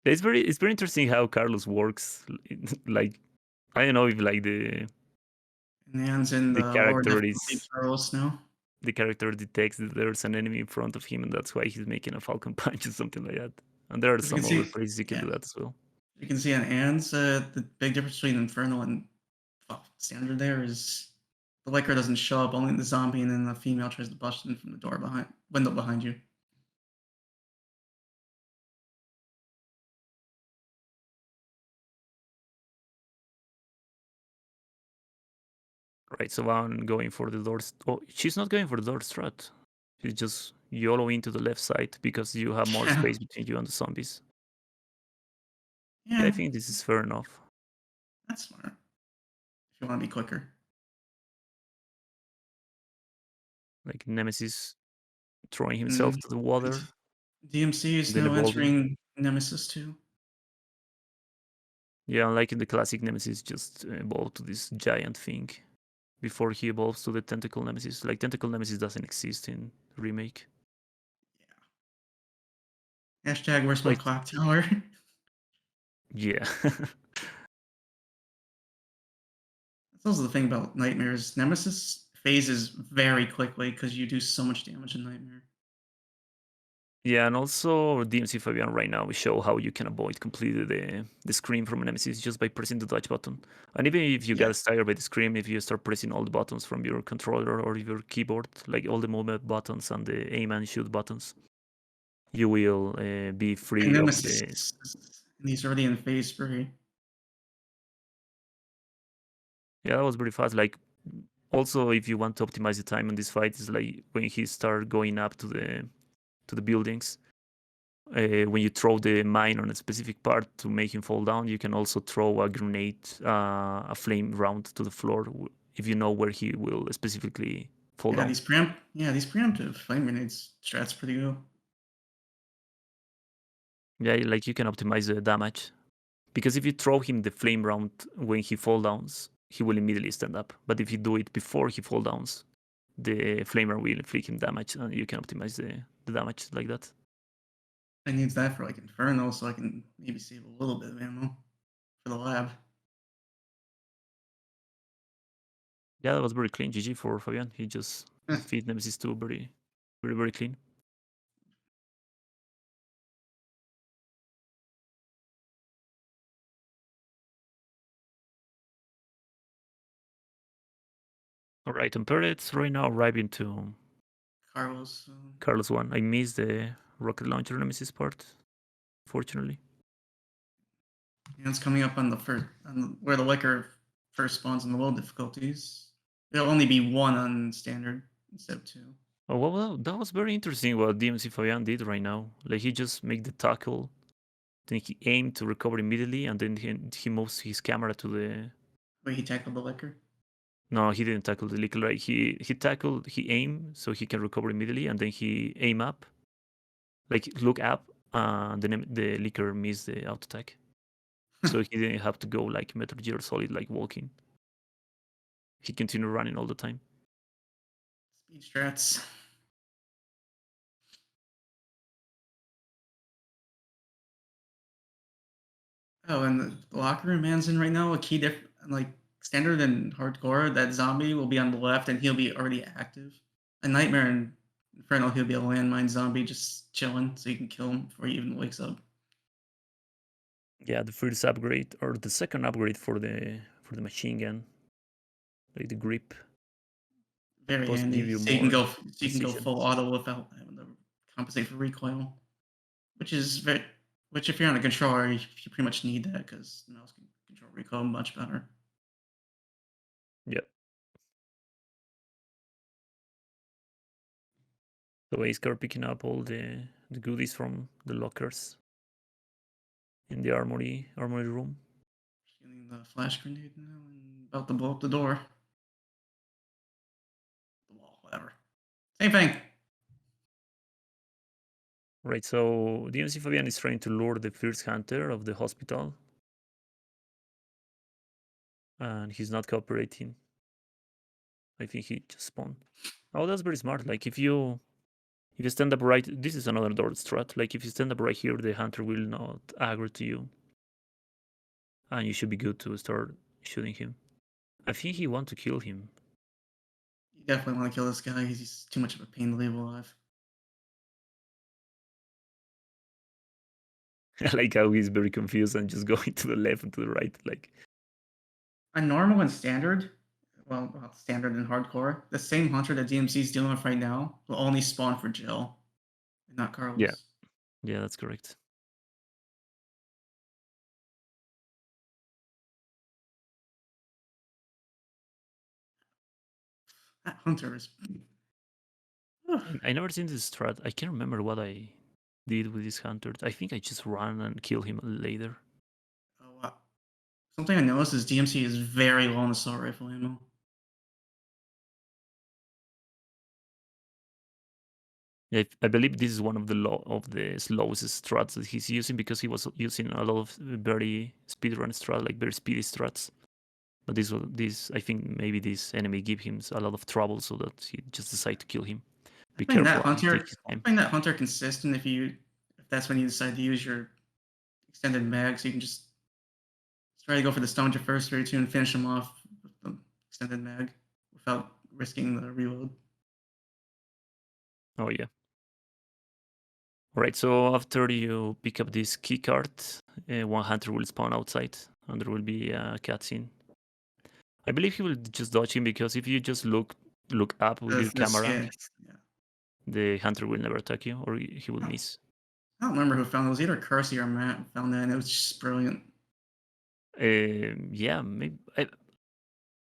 It's very interesting how Carlos works. Like, I don't know if like the character is Carlos now. The character detects that there's an enemy in front of him, and that's why he's making a Falcon Punch or something like that. And there are some other places you can do that as well. You can see on Ann's the big difference between Inferno and standard there is the Liker doesn't show up, only the zombie, and then the female tries to bust in from the window behind you. Right, so I'm going for the doors. Oh, she's not going for the door strat. She's just YOLO into the left side because you have more space between you and the zombies. Yeah, I think this is fair enough. That's smart. If you want to be quicker. Like Nemesis throwing himself to the water. DMC is now entering Nemesis 2. Yeah, unlike in the classic Nemesis, just evolved to this giant thing before he evolves to the Tentacle Nemesis. Like, Tentacle Nemesis doesn't exist in Remake. Yeah. Hashtag where's my clock tower? Yeah. That's also the thing about Nightmares. Nemesis phases very quickly because you do so much damage in Nightmare. Yeah, and also DMC Fabian right now we show how you can avoid completely the scream from a Nemesis just by pressing the dodge button. And even if you get staggered by the scream, if you start pressing all the buttons from your controller or your keyboard, like all the movement buttons and the aim and shoot buttons, you will be free of Nemesis, and he's already in phase 3. Yeah, that was pretty fast. Like, also, if you want to optimize the time in this fight, is like when he start going up to the buildings. When you throw the mine on a specific part to make him fall down, you can also throw a grenade, a flame round to the floor if you know where he will specifically fall down. These preemptive flame grenades strat's pretty good. Yeah, like you can optimize the damage. Because if you throw him the flame round when he fall downs, he will immediately stand up. But if you do it before he fall downs, the flamer will inflict him damage, and you can optimize the damage like that. I need that for like Inferno, so I can maybe save a little bit of ammo for the lab. Yeah, that was very clean. GG for Fabian. He just defeated Nemesis 2 very, very, very clean. All right, and Peretz right now arriving to Carlos. Carlos 1. I missed the rocket launcher Nemesis part, fortunately. And it's coming up on the first, where the Licker first spawns in the world difficulties. There'll only be one on standard instead of two. Oh, well, that was very interesting what DMC Fabian did right now. Like, he just made the tackle, then he aimed to recover immediately, and then he moves his camera to the... Wait, he tackled the Licker? No, he didn't tackle the licker. Like, he tackled, he aimed so he can recover immediately, and then he aim up, like, look up, then the licker missed the auto attack. So he didn't have to go like Metal Gear Solid, like walking. He continued running all the time. Speed strats. Oh, and the locker room man's in right now. A key difference, like standard and hardcore, that zombie will be on the left and he'll be already active. A nightmare and Inferno, he'll be a landmine zombie just chilling, so you can kill him before he even wakes up. Yeah, the first upgrade or the second upgrade for the machine gun, like the grip. Very Plus give handy. you So you can go more full precision. auto without having to compensate for recoil, which if you're on a controller, you pretty much need that because the mouse can control recoil much better. Yep. So AzeCard picking up all the goodies from the lockers in the armory room. Shooting the flash grenade now and about to blow up the door. The wall, whatever. Same thing. Right, so DMC Fabian is trying to lure the first hunter of the hospital. And he's not cooperating. I think he just spawned. Oh, that's very smart. Like, if you stand up right, this is another door strat. Like, if you stand up right here, the hunter will not aggro to you. And you should be good to start shooting him. I think he wants to kill him. You definitely want to kill this guy. He's too much of a pain to leave alive. I like how he's very confused and just going to the left and to the right. Like, On normal and standard, well, standard and hardcore, the same hunter that DMC is dealing with right now will only spawn for Jill, and not Carlos. Yeah, that's correct. That hunter is. I never seen this strat. I can't remember what I did with this hunter. I think I just ran and killed him later. Oh, wow. Something I noticed is DMC is very low on assault rifle ammo. Yeah, I believe this is one of the slowest strats that he's using because he was using a lot of very speedrun strats, like very speedy strats. But this I think maybe this enemy give him a lot of trouble, so that he just decided to kill him. Be I find careful. that hunter consistent if that's when you decide to use your extended mag, so you can just try to go for the Stoner first or two and finish him off with the extended mag without risking the reload. Oh yeah. Alright, so after you pick up this key card, one hunter will spawn outside, and there will be a cutscene. I believe he will just dodge him because if you just look up with your camera, the hunter will never attack you, or he will miss. I don't remember who found it. It was either Kersey or Matt found that, and it was just brilliant. Yeah, maybe.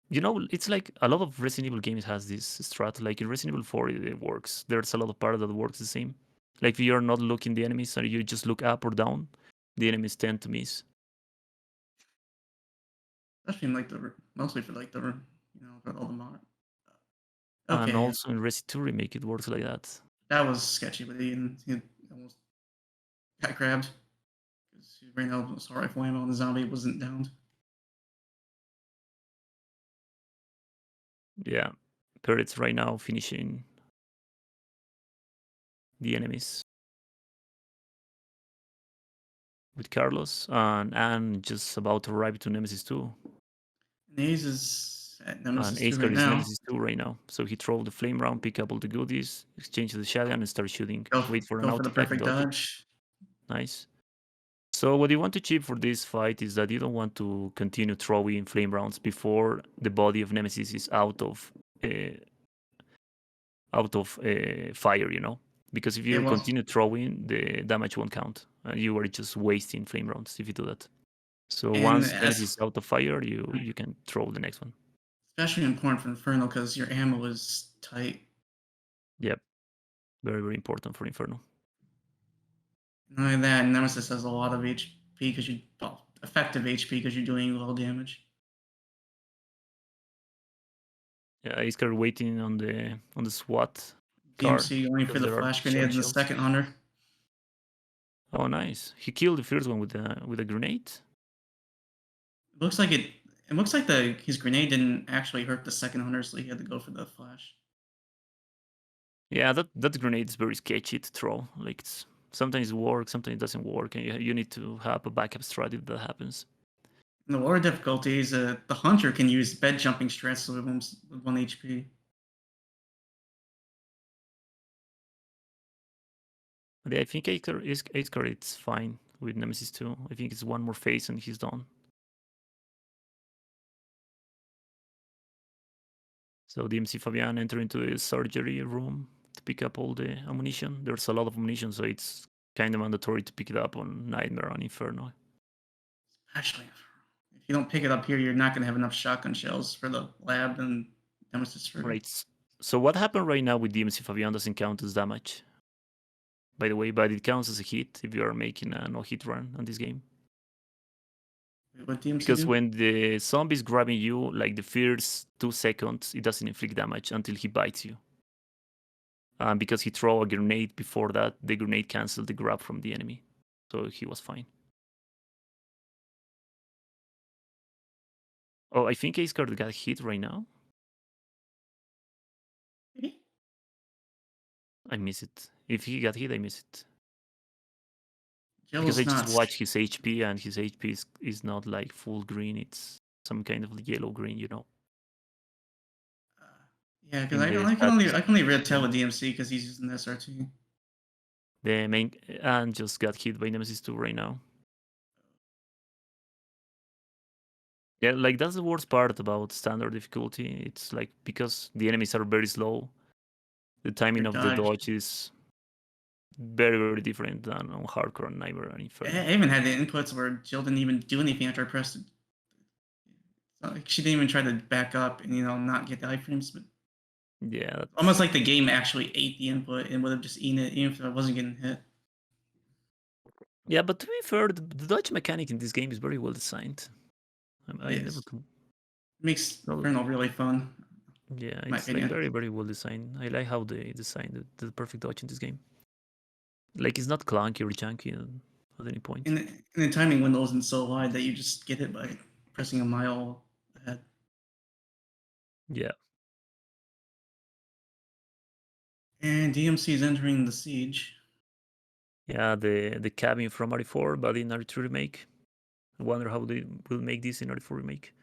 It's like a lot of Resident Evil games has this strat. Like in Resident Evil 4, it works. There's a lot of part that works the same. Like if you're not looking the enemies, or you just look up or down, the enemies tend to miss. Especially in mostly for for all the mod. Okay, and also in Resident 2 Remake, it works like that. That was sketchy, but he almost got grabbed because he ran out of assault rifle ammo and the zombie wasn't downed. Yeah, Peretz right now finishing the enemies with Carlos, and just about to arrive to Nemesis 2. Naze is At And Nemesis 2 right AzeCard is now. Nemesis 2 right now. So he throw the flame round, pick up all the goodies, exchange the shotgun, and start shooting. Wait for an Go for the auto perfect dodge. Nice. So what you want to achieve for this fight is that you don't want to continue throwing flame rounds before the body of Nemesis is out of fire, you know? Because if you continue throwing, the damage won't count. You are just wasting flame rounds if you do that. So once Nemesis is out of fire, you can throw the next one. Especially important for Inferno because your ammo is tight. Yep. Very, very important for Inferno. Not only that, Nemesis has a lot of HP because effective HP because you're doing low damage. Yeah, he's kind of waiting on the SWAT DMC only for the flash grenade and the second hunter. Oh, nice! He killed the first one with a grenade. It looks like it. It looks like his grenade didn't actually hurt the second hunter, so he had to go for the flash. Yeah, that grenade is very sketchy to throw. Like sometimes it works, sometimes it doesn't work, and you need to have a backup strategy if that happens. In the lower difficulties, the hunter can use bed jumping strats with 1 HP. But yeah, I think AzeCard it's fine with Nemesis 2. I think it's one more phase and he's done. So DMC Fabian enter into the surgery room to pick up all the ammunition. There's a lot of ammunition, so it's kind of mandatory to pick it up on Nightmare and Inferno. Especially if you don't pick it up here, you're not going to have enough shotgun shells for the lab and Nemesis. Right. So what happened right now with DMC Fabian doesn't count as damage, by the way, but it counts as a hit if you are making a no-hit run on this game. What DMC because do? when the zombie's grabbing you, like the first 2 seconds, it doesn't inflict damage until he bites you. Because he throw a grenade before that, the grenade canceled the grab from the enemy. So he was fine. Oh, I think AzeCard got hit right now. Maybe? I miss it. If he got hit, I miss it. Yellow's because I just watched his HP, and his HP is not like full green. It's some kind of yellow-green, you know. Yeah, because I can only read tell with DMC because he's using the SRT. The main and just got hit by Nemesis 2 right now. Yeah, like that's the worst part about standard difficulty. It's like because the enemies are very slow, the timing of the dodge is very, very different than on hardcore and Nightmare and Inferno. I even had the inputs where Jill didn't even do anything after I pressed it. Like she didn't even try to back up and not get the iframes, but yeah, almost like the game actually ate the input and would have just eaten it even if I wasn't getting hit. Yeah, but to be fair, the dodge mechanic in this game is very well designed. It makes Inferno really fun. Yeah, it's like very, very well designed. I like how they designed the perfect dodge in this game. Like it's not clunky or junky at any point. And the timing window isn't so wide that you just get it by pressing a mile ahead. Yeah. And DMC is entering the siege. Yeah, the cabin from RE4, but in RE2 remake. I wonder how they will make this in RE4 remake.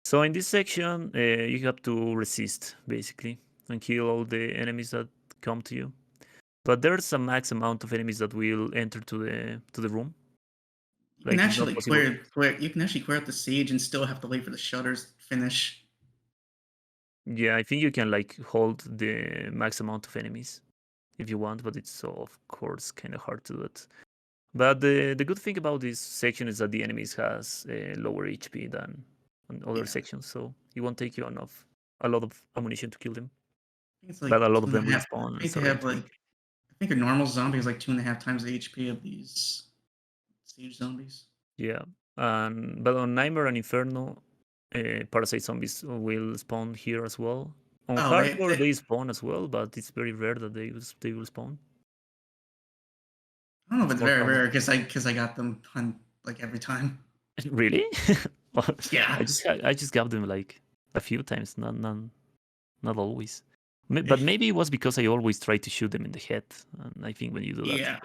So in this section, you have to resist basically and kill all the enemies that come to you. But there's a max amount of enemies that will enter to the room. You can actually clear. You can actually clear out the siege and still have to wait for the shutters to finish. Yeah, I think you can like hold the max amount of enemies if you want, but it's of course kind of hard to do it. But the good thing about this section is that the enemies has lower HP than on other sections, so it won't take you a lot of ammunition to kill them. It's like but a lot of them will spawn. I think a normal zombie is like 2.5 times the HP of these siege zombies. Yeah, but on Nightmare and Inferno, parasite zombies will spawn here as well. On hardcore, they spawn as well, but it's very rare that they will spawn. I don't know if it's very rare because I got them on like every time. Really? Well, yeah. I just got them like a few times, not always. But maybe it was because I always try to shoot them in the head, and I think when you do that,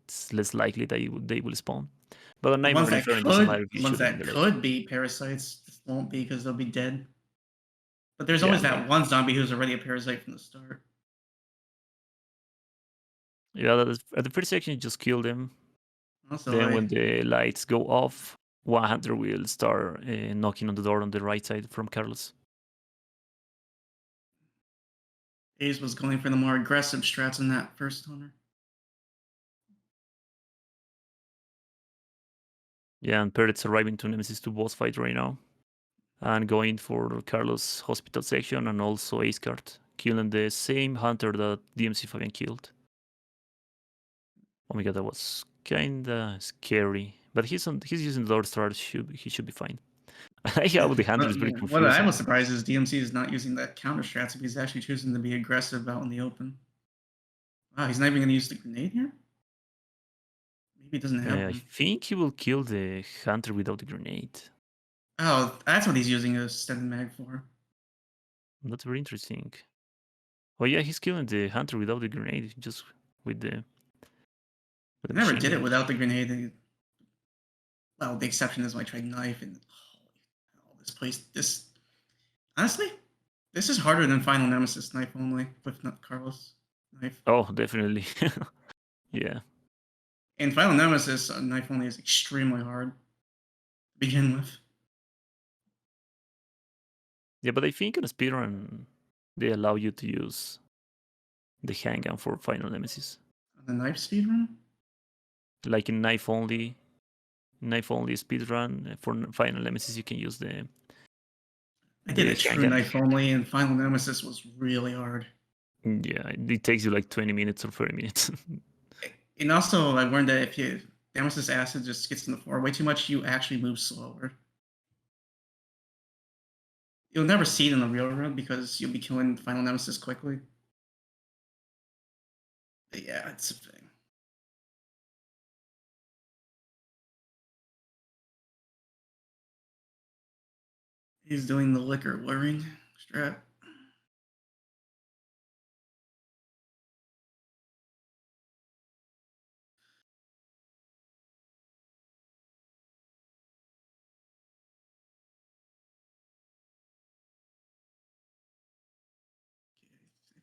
it's less likely that they will spawn. But on Nightmare and Inferno, it doesn't matter if you shoot them in the leg. Ones that could be parasites won't be because they'll be dead. But there's Yeah, always no. that one zombie who's already a parasite from the start. Yeah, at the first section, you just kill them. Also, Then like, when the lights go off, one hunter will start knocking on the door on the right side from Carlos. Aze was going for the more aggressive strats in that first hunter. Yeah, and Peretz arriving to Nemesis 2 boss fight right now. And going for Carlos' hospital section and also AzeCard, killing the same hunter that DMC Fabian killed. Oh my god, that was kinda scary. But he's using the Lord Star, he should be fine. Yeah, the hunter is very What confusing. I was surprised is DMC is not using that counter strats if he's actually choosing to be aggressive out in the open. Wow, he's not even going to use the grenade here? Maybe he doesn't have I one. think he will kill the hunter without the grenade. Oh, that's what he's using a extended mag for. That's very interesting. Oh yeah, he's killing the hunter without the grenade, just with the. I never did it without the grenade. Well, the exception is when I tried knife and this place. This honestly, this is harder than Final Nemesis knife only with not Carlos knife. Oh, definitely. Yeah. In Final Nemesis, knife only is extremely hard to begin with. Yeah, but I think on a speedrun they allow you to use the handgun for Final Nemesis. On the knife speedrun? Like in knife only speedrun for Final Nemesis, you can use the. I did a true handgun. knife only, and Final Nemesis was really hard. Yeah, it takes you like 20 minutes or 30 minutes. And also, I learned that if you Nemesis acid just gets in the floor way too much, you actually move slower. You'll never see it in the real run because you'll be killing Final Nemesis quickly. But yeah, it's a thing. He's doing the liquor luring strat.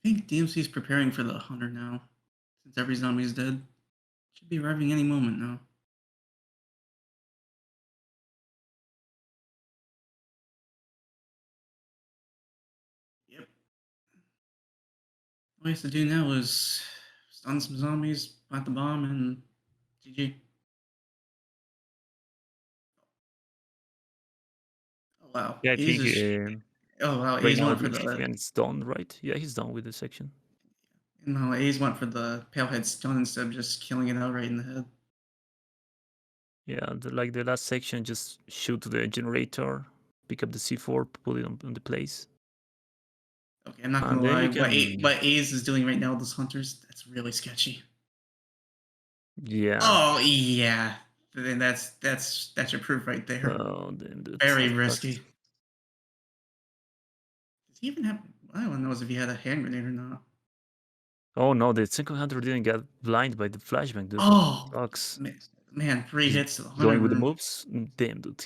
I think DMC's preparing for the hunter now, since every zombie's dead. Should be arriving any moment now. Yep. All he has to do now is stun some zombies, plant the bomb, and GG. Oh wow. Yeah, I think Oh wow, right A's now went for the the it's done, right? Yeah, he's done with the section. no, A's went for the Palehead stun instead of just killing it outright in the head. Yeah, like the last section, just shoot the generator, pick up the C4, put it on the place. Okay, I'm not And gonna then lie. you can. What A's is doing right now with those hunters, that's really sketchy. Yeah. Oh yeah, then that's your proof right there. Oh, then Very risky. Does he even have? I don't know if he had a hand grenade or not. Oh no, the second hunter didn't get blind by the flashbang, dude. Oh, Sucks. man, 3 He's hits to the hunter. going with the moves. Damn, dude.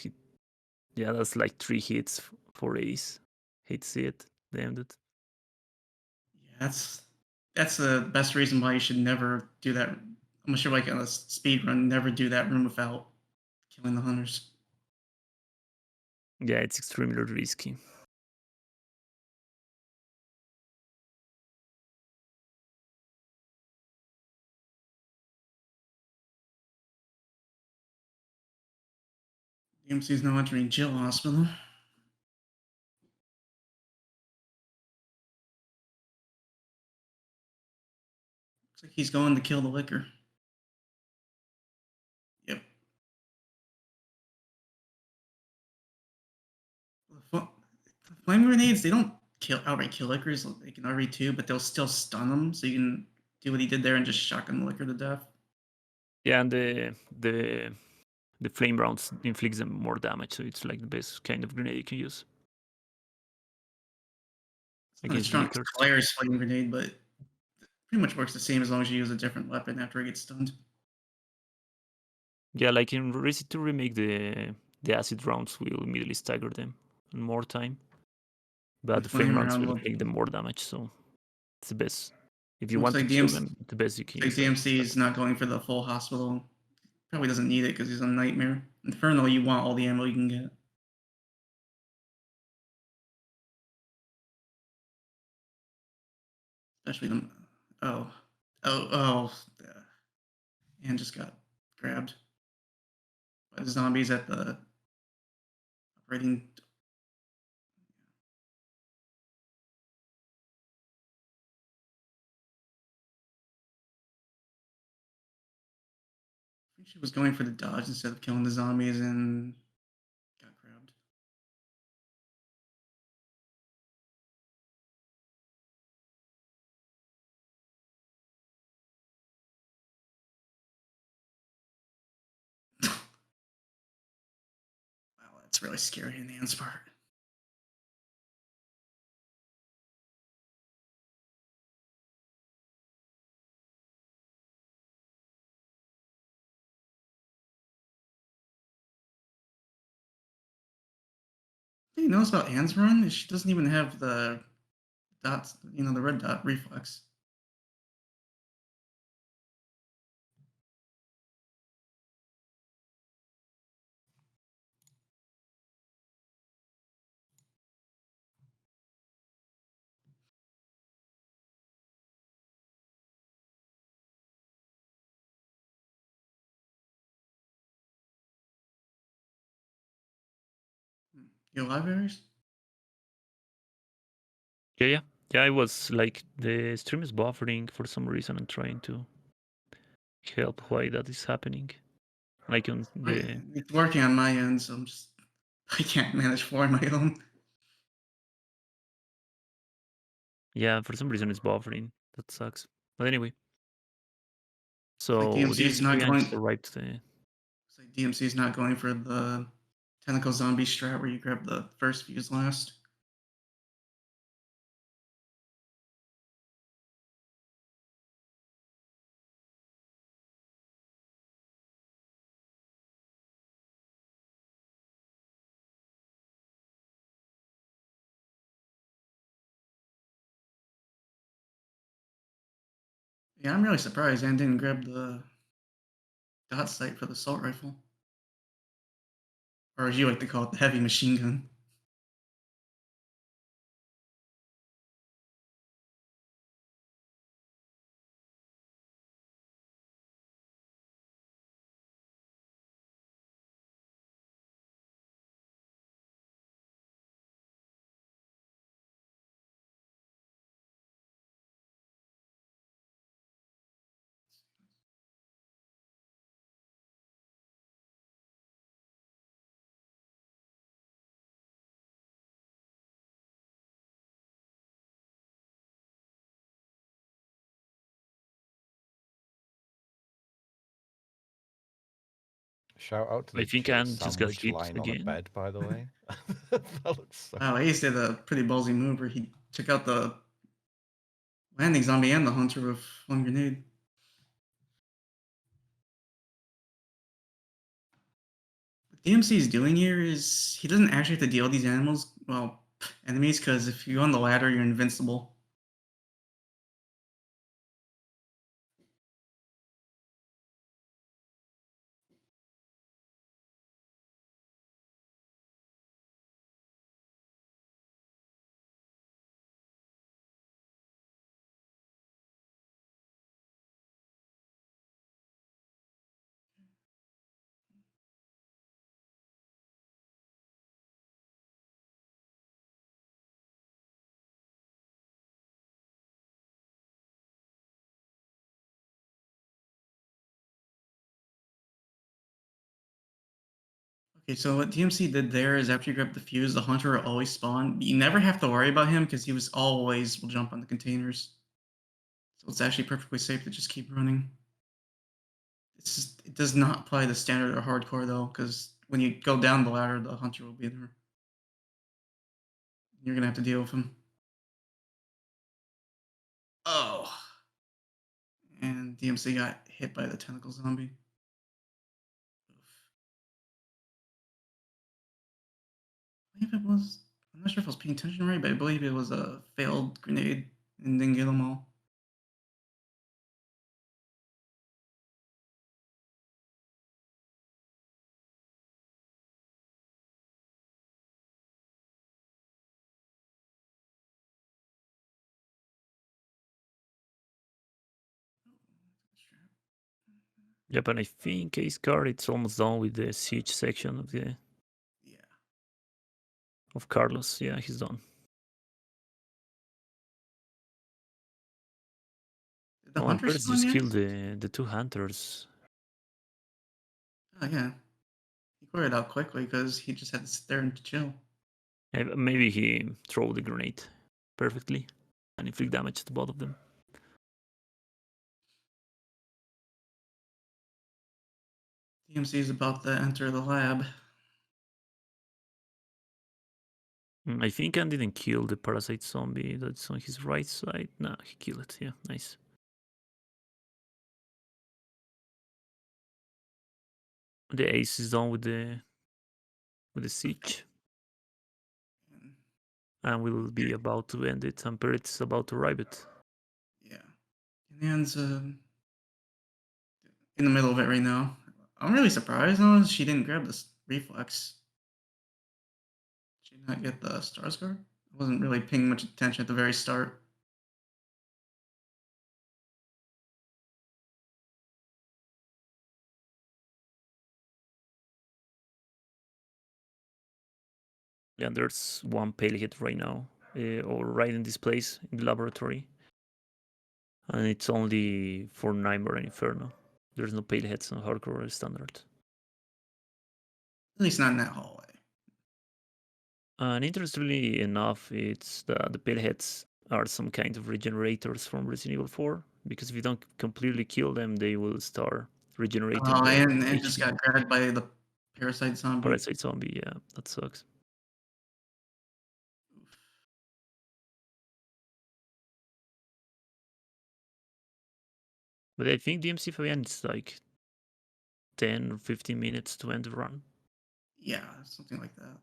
Yeah, that's like 3 hits for Ace. Hate to see it. Damn, dude. Yeah, that's the best reason why you should never do that. I'm sure, like on a speed run, never do that room without killing the hunters. Yeah, it's extremely risky. DMC is now entering jail hospital. Looks like he's going to kill the liquor. Yep. The flame grenades, they don't outright kill liquors. They can RE2, but they'll still stun them. So you can do what he did there and just shotgun the liquor to death. Yeah, and the flame rounds inflict them more damage, so it's like the best kind of grenade you can use. It's not a strong Claire's flame grenade, but it pretty much works the same as long as you use a different weapon after it gets stunned. Yeah, like in Resident 2 Remake, the acid rounds will immediately stagger them in more time. but the flame flame rounds round will will- make them more damage, so it's the best. If you Looks want like to kill DMC them, the best you can Like use. DMC is not going for the full hospital. Probably doesn't need it because he's a nightmare. Inferno, you want all the ammo you can get. Especially the and just got grabbed by the zombies at the operating. I think she was going for the dodge instead of killing the zombies and got grabbed. Wow, that's really scary in Ann's part. You notice about Ann's run? She doesn't even have the dots, the red dot reflex. You alive, Ares? Yeah. I was like, the stream is buffering for some reason. I'm trying to help why that is happening. Like on the It's working on my end, so I can't manage 4 on my own. yeah, for some reason it's buffering. That sucks. But anyway, so Like DMC is not just going. arrived to the It's like DMC is not going for the tentacle zombie strat where you grab the first fuse last. Yeah, I'm really surprised Ann didn't grab the dot sight for the assault rifle. Or as you like to call it, the heavy machine gun. Shout out to I the think chicken Ann just got sandwich hit lying on a again. bed, by the way. That looks so... Wow, Ace did a pretty ballsy move where he took out the landing zombie and the hunter with one grenade. What DMC is doing here is he doesn't actually have to deal with these enemies, because if you're on the ladder, you're invincible. Okay, so what DMC did there is after you grab the fuse, the hunter will always spawn. You never have to worry about him because he will jump on the containers. So it's actually perfectly safe to just keep running. It does not apply the standard or hardcore though, because when you go down the ladder, the hunter will be there. You're gonna have to deal with him. Oh. And DMC got hit by the tentacle zombie. Oof. I believe it was. I'm not sure if I was paying attention right, but I believe it was a failed grenade and didn't get them all. Yep, and I think AzeCard it's almost done with the siege section of Yeah. of Carlos. Yeah, he's done. Did the Oh, and hunters Peretz spawn just yet? killed the 2 hunters. Oh yeah. He cleared it out quickly because he just had to sit there and chill. Maybe he threw the grenade perfectly and inflict damage to both of them. DMC is about to enter the lab. I think Ann didn't kill the parasite zombie that's on his right side. No, he killed it. Yeah, nice. The ace is done with the siege. And we'll be about to end it. And Peretz is about to arrive it. Yeah. Dan's in the middle of it right now. I'm really surprised though she didn't grab this reflex. She did not get the stars card. I wasn't really paying much attention at the very start. Yeah, there's one pale hit right now, or right in this place in the laboratory. And it's only for Nightmare and Inferno. There's no pale hits on hardcore or standard. At least not in that hallway. And interestingly enough, it's the pale hits are some kind of regenerators from Resident Evil 4, because if you don't completely kill them, they will start regenerating. Oh, and just got grabbed by the parasite zombie. Parasite zombie, yeah, that sucks. But I think DMC Fabian is like 10 or 15 minutes to end the run. Yeah, something like that.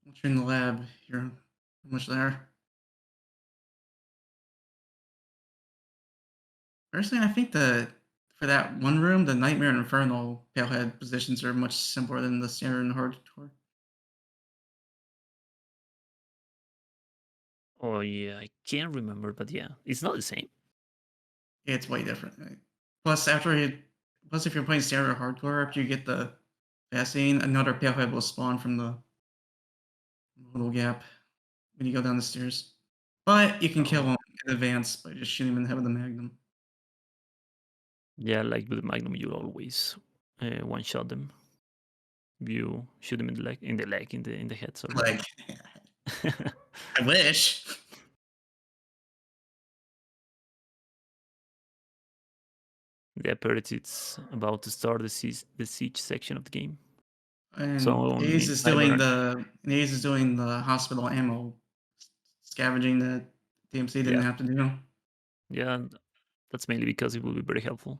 Once you're in the lab, you're pretty much there. Personally, I think that for that one room, the Nightmare and Inferno Palehead positions are much simpler than the standard and hardcore. Oh yeah, I can't remember, but yeah, it's not the same. It's way different. Right? Plus, if you're playing standard or hardcore, after you get the vaccine, another Palehead will spawn from the little gap when you go down the stairs. But you can kill him in advance by just shooting him in the head with a magnum. Yeah, like with the Magnum, you always one-shot them. You shoot them in the leg, in the head. Sorry. Like, I wish. Yeah, Peretz, it's about to start the siege section of the game. And So Aze is doing the hospital ammo scavenging that DMC didn't have to do. Yeah, that's mainly because it will be very helpful.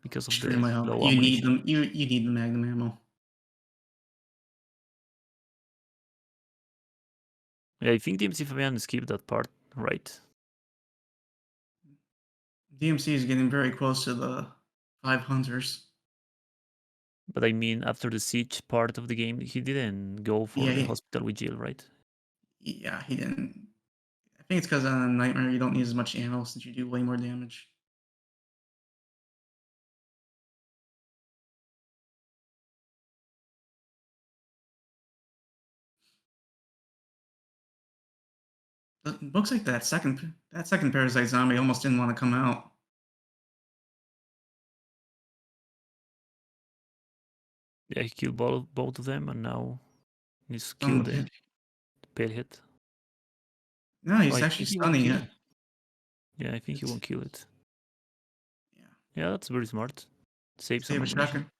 Because of Extremely the helpful. low You need ammunition. them. You need the magnum ammo. Yeah, I think DMC Fabian skipped that part, right? DMC is getting very close to the 5 hunters. But I mean, after the siege part of the game, he didn't go for the hospital with Jill, right? Yeah, he didn't. I think it's because on Nightmare you don't need as much ammo since you do way more damage. It looks like that second parasite zombie almost didn't want to come out. Yeah, he killed both of them, and now he's killed the pale hit. No, he's actually stunning it. Yeah, I think he won't kill it. Yeah, that's very smart. Save some ammunition. Shotgun.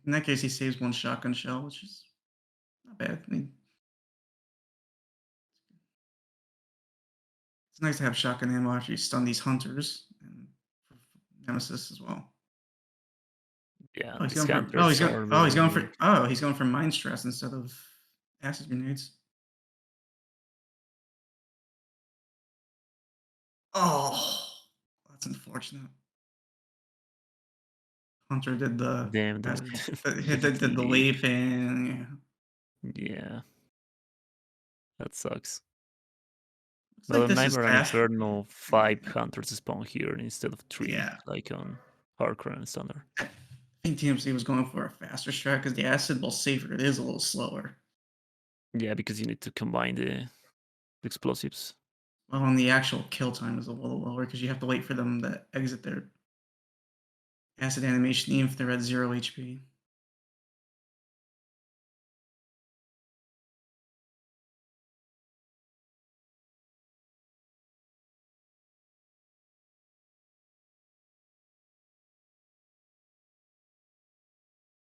In that case, he saves one shotgun shell, which is not bad. I mean, it's nice to have shotgun ammo after you stun these hunters and Nemesis as well. Yeah, he's going for mind stress instead of acid grenades. Oh, that's unfortunate. Hunter did the Damn, did the leap and yeah, that sucks. it's But like on this is Nightmare and fast. Inferno, 5 hunters spawn here instead of 3, Yeah. like on Hardcore and Standard. I think TMC was going for a faster strat because the acid, while safer, it is a little slower. Yeah, because you need to combine the explosives. Well, and the actual kill time is a little lower because you have to wait for them to exit their acid animation even if they're at 0 HP.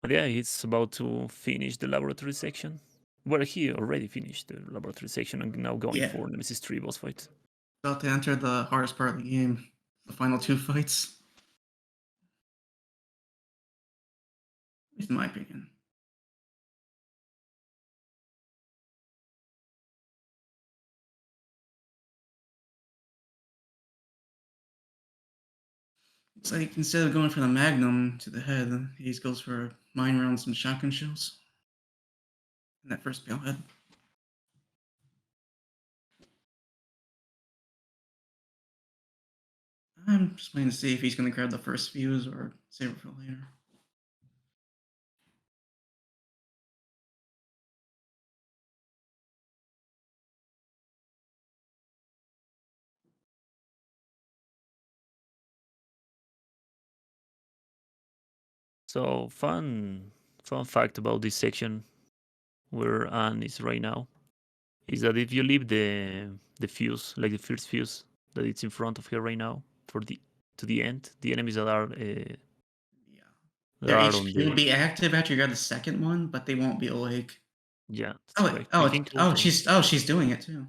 But yeah, he's about to finish the laboratory section. Well, he already finished the laboratory section and now going Yeah. for Nemesis 3 boss fight. About to enter the hardest part of the game, the final 2 fights. At least in my opinion. It's like instead of going for the Magnum to the head, he just goes for mine rounds and shotgun shells. In that first bale head. I'm just waiting to see if he's going to grab the first fuse or save it for later. So fun fact about this section where Anne is right now is that if you leave the fuse, like the first fuse that it's in front of her right now, to the end, the enemies that are Their on HP will be active after you grab the second one, but they won't be awake. Yeah, that's correct. I think she's doing it too.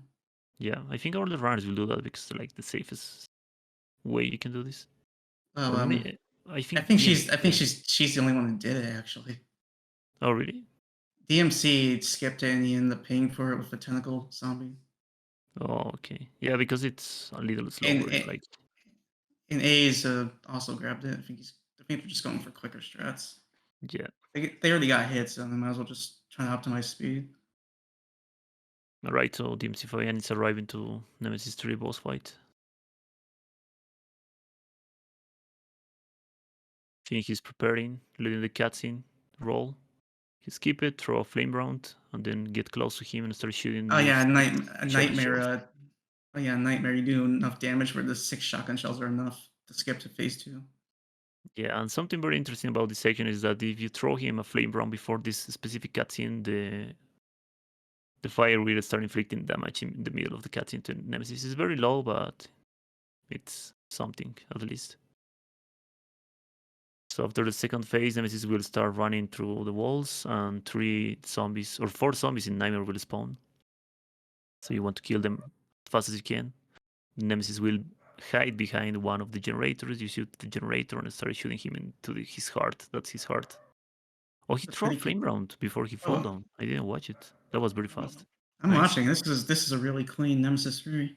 Yeah, I think all the runners will do that because like the safest way you can do this. Oh, I think she's the only one who did it actually. Oh really? DMC skipped it and he ended up paying for it with a tentacle zombie. Oh, okay. Yeah, because it's a little slower. And A's also grabbed it. I think they're just going for quicker strats. Yeah. They already got hits, so they might as well just try to optimize speed. Alright, so DMC Fabian is arriving to Nemesis 3 boss fight. I think he's preparing, leading the cutscene roll. He skip it, throw a flame round, and then get close to him and start shooting. Oh yeah, Nightmare. Oh yeah, Nightmare. You do enough damage where the 6 shotgun shells are enough to skip to phase 2. Yeah, and something very interesting about this section is that if you throw him a flame round before this specific cutscene, the fire will start inflicting damage in the middle of the cutscene to Nemesis. It's very low, but it's something at least. So after the second phase, Nemesis will start running through the walls, and 4 zombies in Nightmare will spawn. So you want to kill them as fast as you can. Nemesis will hide behind one of the generators. You shoot the generator and start shooting him into his heart. That's his heart. Oh, he threw a flame round before he fell down. I didn't watch it. That was very fast. I'm watching. This is a really clean Nemesis 3.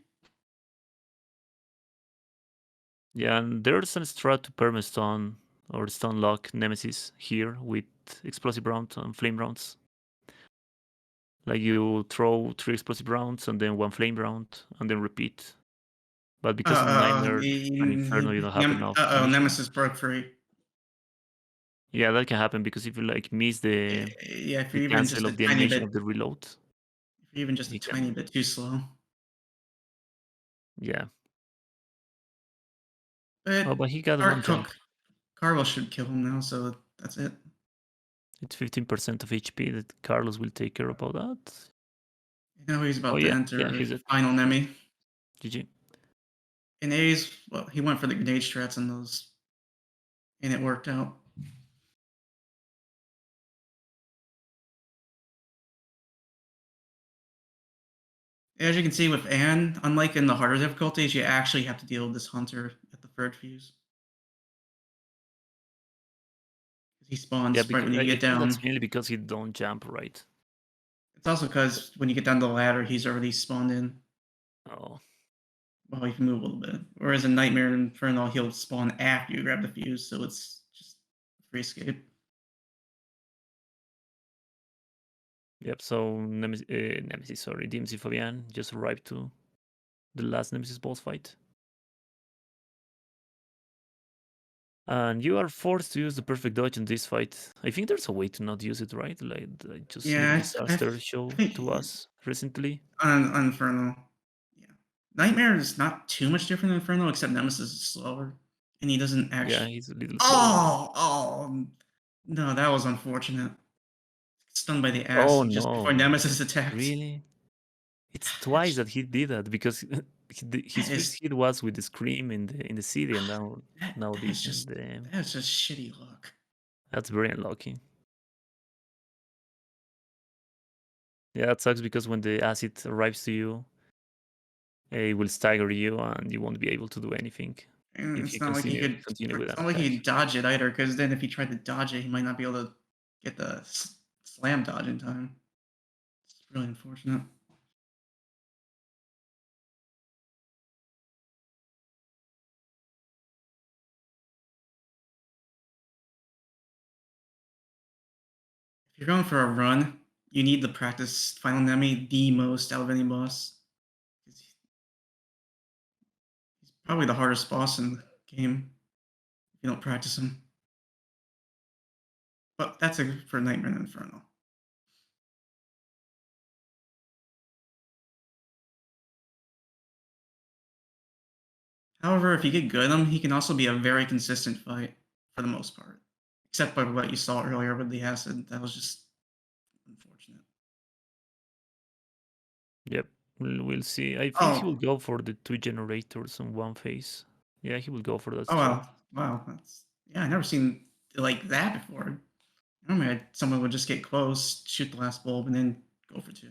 Yeah, and there's a strat to permastun or stun lock Nemesis here with explosive rounds and flame rounds. Like you throw 3 explosive rounds and then 1 flame round and then repeat. But because in Nightmare and Inferno you don't have enough. Nemesis broke free. Yeah, that can happen because if you like miss the if you're even cancel of the animation of the reload. If you're even just a tiny bit too slow. Yeah. But he got one jump. Carlos should kill him now, so that's it. It's 15% of HP that Carlos will take care about that. Now he's about to enter he's a final Nemi. GG. In A's, well, he went for the grenade strats on those, and it worked out. As you can see with Anne, unlike in the harder difficulties, you actually have to deal with this hunter at the third fuse. He spawns right when you get down. That's mainly because he don't jump right. It's also because when you get down the ladder, he's already spawned in. Oh, Well, you can move a little bit. Whereas in Nightmare and Inferno, he'll spawn after you grab the fuse, so it's just a free escape. yep. So Nemesis, sorry, DMC Fabian just arrived to the last Nemesis boss fight. And you are forced to use the perfect dodge in this fight. I think there's a way to not use it, right? Like just Yeah, Disaster show think to us recently. on Inferno. Yeah, Nightmare is not too much different than Inferno, except Nemesis is slower, and he doesn't Yeah, actually. he's a little slower. Oh, no, that was unfortunate. Stunned by the Oh acid just before no. Nemesis attacked. Really? It's twice that he did that because his That is- first hit was with the scream in the city, and now That's this just and that's just shitty luck. that's very unlucky. Yeah, that sucks because when the acid arrives to you, it will stagger you and you won't be able to do anything And if it's you not like he continue could. with It's an not like he attack. could dodge it either, because then if he tried to dodge it, he might not be able to get the slam dodge in time. It's really unfortunate. If you're going for a run, you need to practice Final Nemi the most out of any boss. He's probably the hardest boss in the game if you don't practice him. But that's it for Nightmare and Inferno. However, if you get good at him, he can also be a very consistent fight for the most part. Except for what you saw earlier with the acid. That was just unfortunate. Yep, we'll see. I think he will go for the 2 generators on one phase. Yeah, he will go for that. Oh wow, that's I never seen it like that before. Normally, someone would just get close, shoot the last bulb, and then go for 2.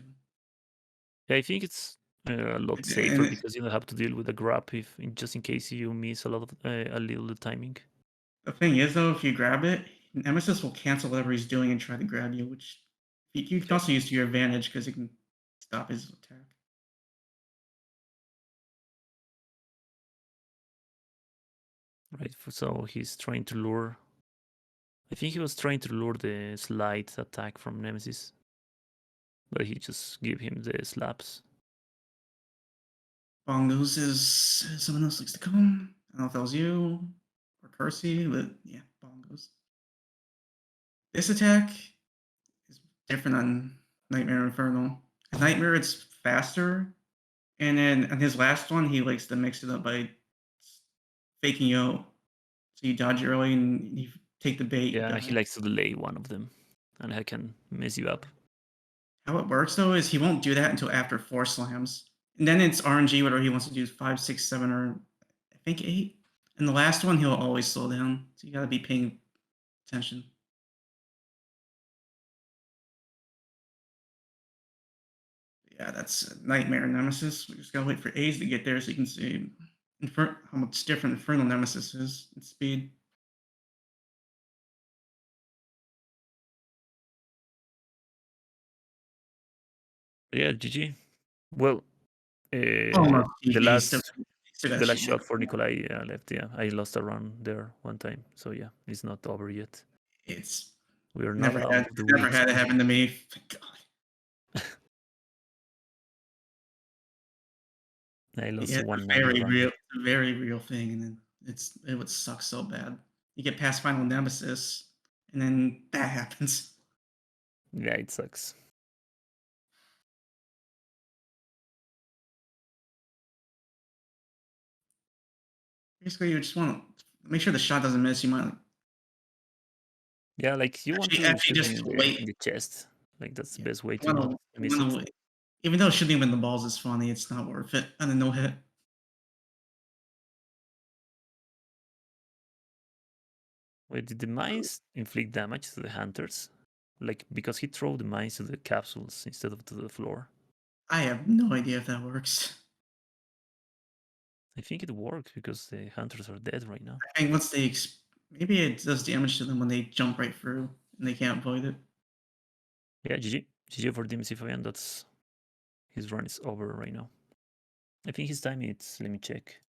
Yeah, I think it's a lot safer because you don't have to deal with a grab just in case you miss a little timing. The thing is, though, if you grab it, Nemesis will cancel whatever he's doing and try to grab you, which you can also use to your advantage because it can stop his attack. Right, so he's trying to lure. I think he was trying to lure the slide attack from Nemesis, but he just gave him the slaps. Bongos is someone else likes to come. I don't know if that was you or Kersey, but yeah, bongos. This attack is different on Nightmare Inferno. Nightmare, it's faster, and then on his last one, he likes to mix it up by faking you out. So you dodge early and you take the bait. Yeah, he likes to delay one of them, and I can mess you up. How it works though is he won't do that until after 4 slams, and then it's RNG whether he wants to do 5, 6, 7, or I think 8. And the last one he'll always slow down, so you gotta be paying attention. Yeah, that's Nightmare Nemesis. We just gotta wait for A's to get there so you can see how much different Inferno Nemesis is in speed. Yeah, GG. Well, No, the last still shot for Nikolai left. Yeah, I lost a run there one time, so yeah, it's not over yet. It's We're not out of the woods. Never had it happen to me. Thank God. I lost Yeah, one very real thing, and then it would suck so bad. You get past Final Nemesis, and then that happens. Yeah, it sucks. Basically, you just want to make sure the shot doesn't miss. You might. Yeah, like you want to shoot just him wait. in the chest. Like that's the best way to Wanna- not miss it. wait. Even though shooting him in the balls is funny, it's not worth it on a no hit. Wait, did the mines inflict damage to the hunters? Like because he threw the mines to the capsules instead of to the floor. I have no idea if that works. I think it works because the hunters are dead right now. I think once they maybe it does damage to them when they jump right through and they can't avoid it. Yeah, GG. GG for DMC Fabian. That's his run is over right now. I think his time is, let me check,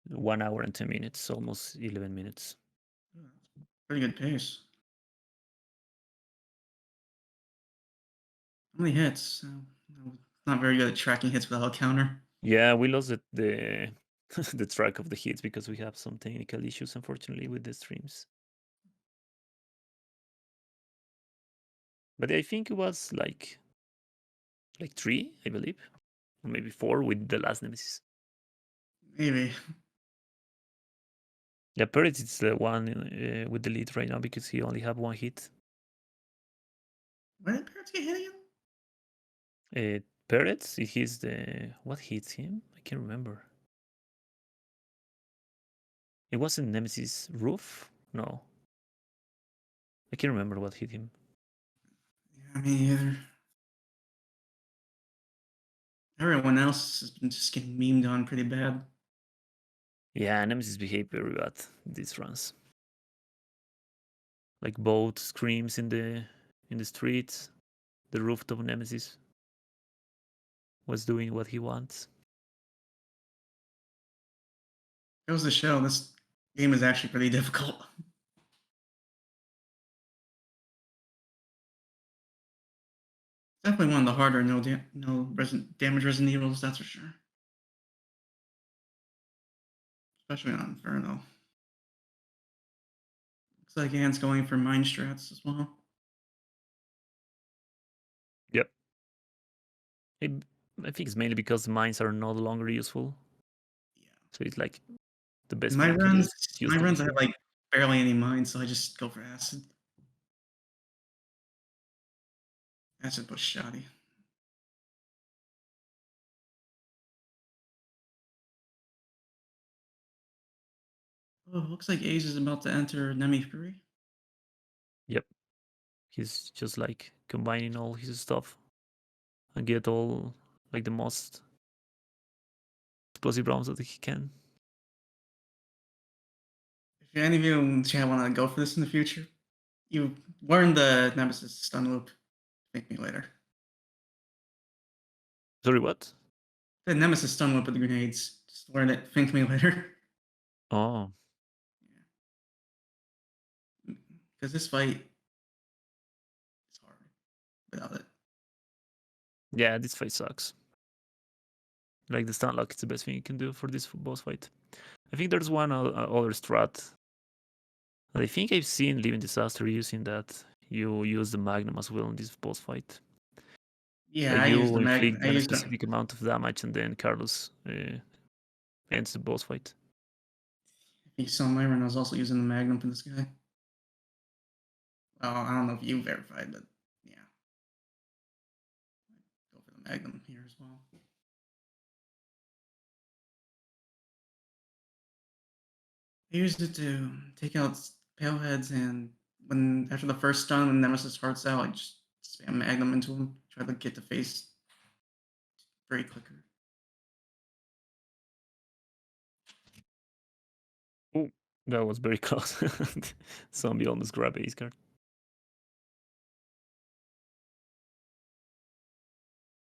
1 hour and 10 minutes, almost 11 minutes. Pretty good pace. How many hits? Not very good at tracking hits without a counter. Yeah, we lost the the track of the hits because we have some technical issues, unfortunately, with the streams. But I think it was like 3, I believe, or maybe 4 with the last Nemesis. Maybe. Yeah, Peretz is the one with the lead right now because he only have 1 hit. Where did Peretz get hit again? Peretz, he's the what hits him? I can't remember. It wasn't Nemesis roof? No. I can't remember what hit him. Yeah, me either. Everyone else has been just getting memed on pretty bad. Yeah, Nemesis behave very bad these runs. Like both screams in the streets, the rooftop Nemesis was doing what he wants. Goes to show this game is actually pretty difficult. Definitely one of the harder damage Resident Evils, that's for sure. Especially on Inferno. Looks like Ann's going for mine strats as well. Yep. I think it's mainly because the mines are no longer useful. Yeah. So it's like the best My thing to do runs, is use my the runs, I have missile. like barely any mines, so I just go for acid. Acid was shoddy. Oh, looks like Aze is about to enter Nemi Fury. Yep. He's just like combining all his stuff and get all like the most explosive rounds that he can. If any of you in chat want to go for this in the future, you learn the Nemesis stun loop. Thank me later. Sorry, what? The Nemesis stun loop with the grenades. Just learn it. Thank me later. Oh. Because this fight is hard without it. Yeah, this fight sucks. Like the stun lock is the best thing you can do for this boss fight. I think there's one other strat. I think I've seen Living Disaster using that. You use the Magnum as well in this boss fight. Yeah, Like I use you the Magnum. inflict a specific amount of damage, and then Carlos ends the boss fight. You saw my run. I was also using the Magnum for this guy. Oh, I don't know if you verified, but yeah. Go for the Magnum here as well. I used it to take out Paleheads, and after the first stun, when Nemesis hearts out, I just spam Magnum into him. Try to get the face very quicker. Oh, that was very close. Zombie almost grabbed AzeCard.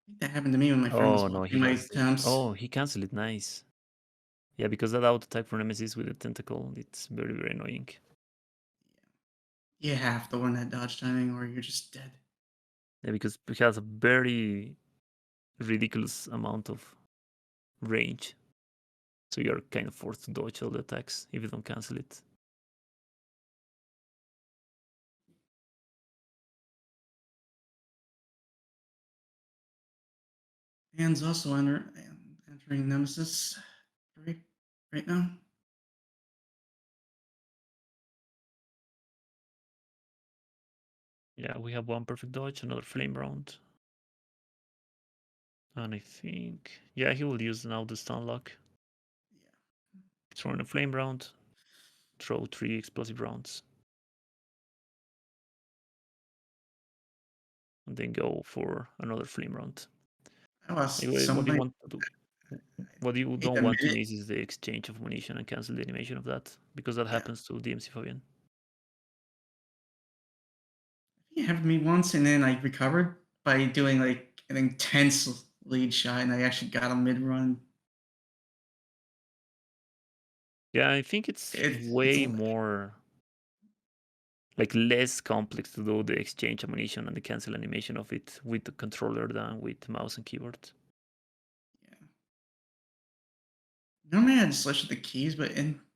I think that happened to me when my friend was Oh no, watching my attempts. Oh, he canceled it. Nice. Yeah, because that auto attack for Nemesis with the tentacle, it's very, very annoying. You have to learn that dodge timing or you're just dead. Yeah, because it has a very ridiculous amount of range. So you're kind of forced to dodge all the attacks if you don't cancel it. Anne's also entering Nemesis right now. Yeah, we have one perfect dodge, another flame round. And I think, yeah, he will use now the stun lock. Yeah. Throw in a flame round, throw 3 explosive rounds. And then go for another flame round. Anyway, what do you want to do? What you don't want to miss is the exchange of ammunition and cancel the animation of that, because that happens to DMC Fabian. He hammered me once, and then I recovered by doing like an intense lead shot, and I actually got him mid-run. Yeah, I think it's It's way like, more, like, less complex to do the exchange ammunition and the cancel animation of it with the controller than with mouse and keyboard. yeah. Normally I'd switch to the keys, but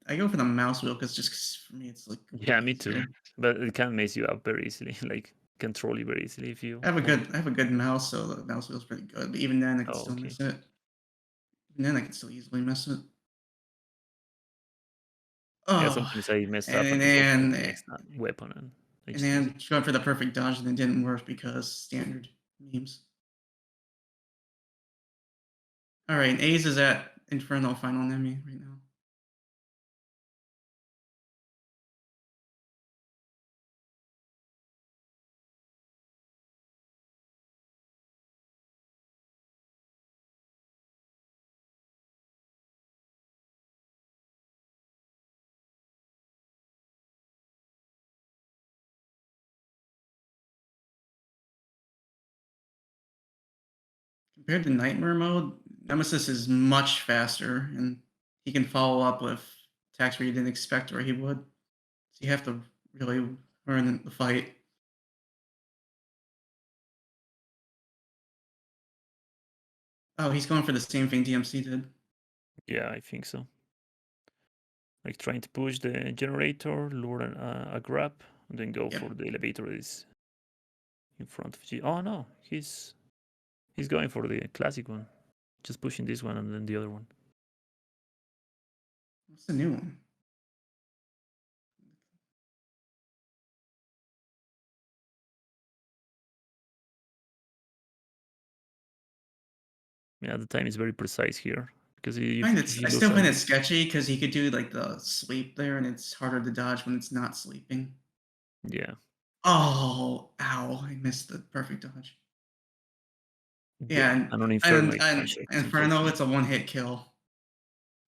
I go for the mouse wheel because just 'cause for me it's like Yeah, way me too. easier. But it can mess you up very easily, like control you very easily if you. I have a good mouse, so the mouse wheel's pretty good. But even then, I can Oh, still okay. miss it. Even then, I can still easily miss it. Yeah, Oh, sometimes I mess up and and then go for then the next weapon and I and just lose then it. going for the perfect dodge, and it didn't work because standard memes. All right, Ace is at Inferno Final Enemy right now. Compared to Nightmare mode, Nemesis is much faster, and he can follow up with attacks where you didn't expect where he would. So you have to really learn the fight. Oh, he's going for the same thing DMC did. Yeah, I think so. Like trying to push the generator, lure a grab, and then go for the elevator that is in front of you. Oh no, he's going for the classic one. Just pushing this one and then the other one. What's the new one? Yeah, the time is very precise here because I still find it sketchy because he could do like the sleep there, and it's harder to dodge when it's not sleeping. Yeah. Oh, ow! I missed the perfect dodge. Yeah, Yeah, and on Inferno, and Inferno, it's a one-hit kill.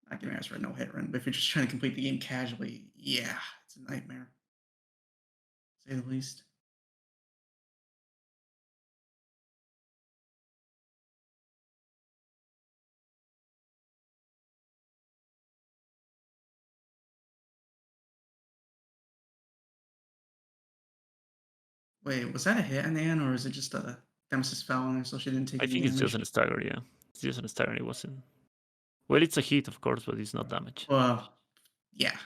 Not gonna ask for a no-hit run, but if you're just trying to complete the game casually, yeah, it's a nightmare, to say the least. Wait, was that a hit on Ann, or is it just a Nemesis fell on her so she didn't take I any think it's just damage? an stagger, yeah. It's just an stagger, it wasn't. Well, it's a hit, of course, but it's not damage. Well, yeah,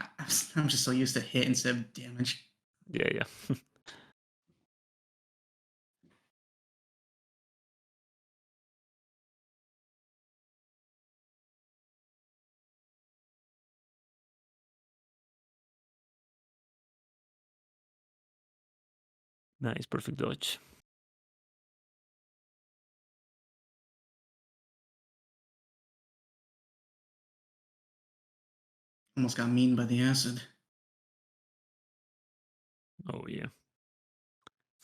I'm just so used to hit instead of damage. Yeah, yeah. Nice, perfect dodge. Almost got mean by the acid. Oh, yeah.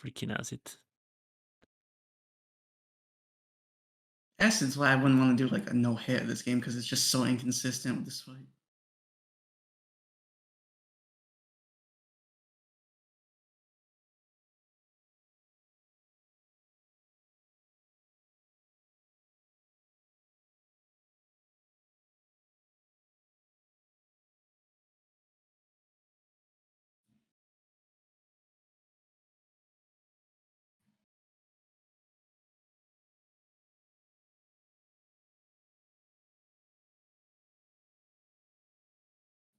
Freaking acid. Acid's why I wouldn't want to do like a no hit of this game because it's just so inconsistent with this fight.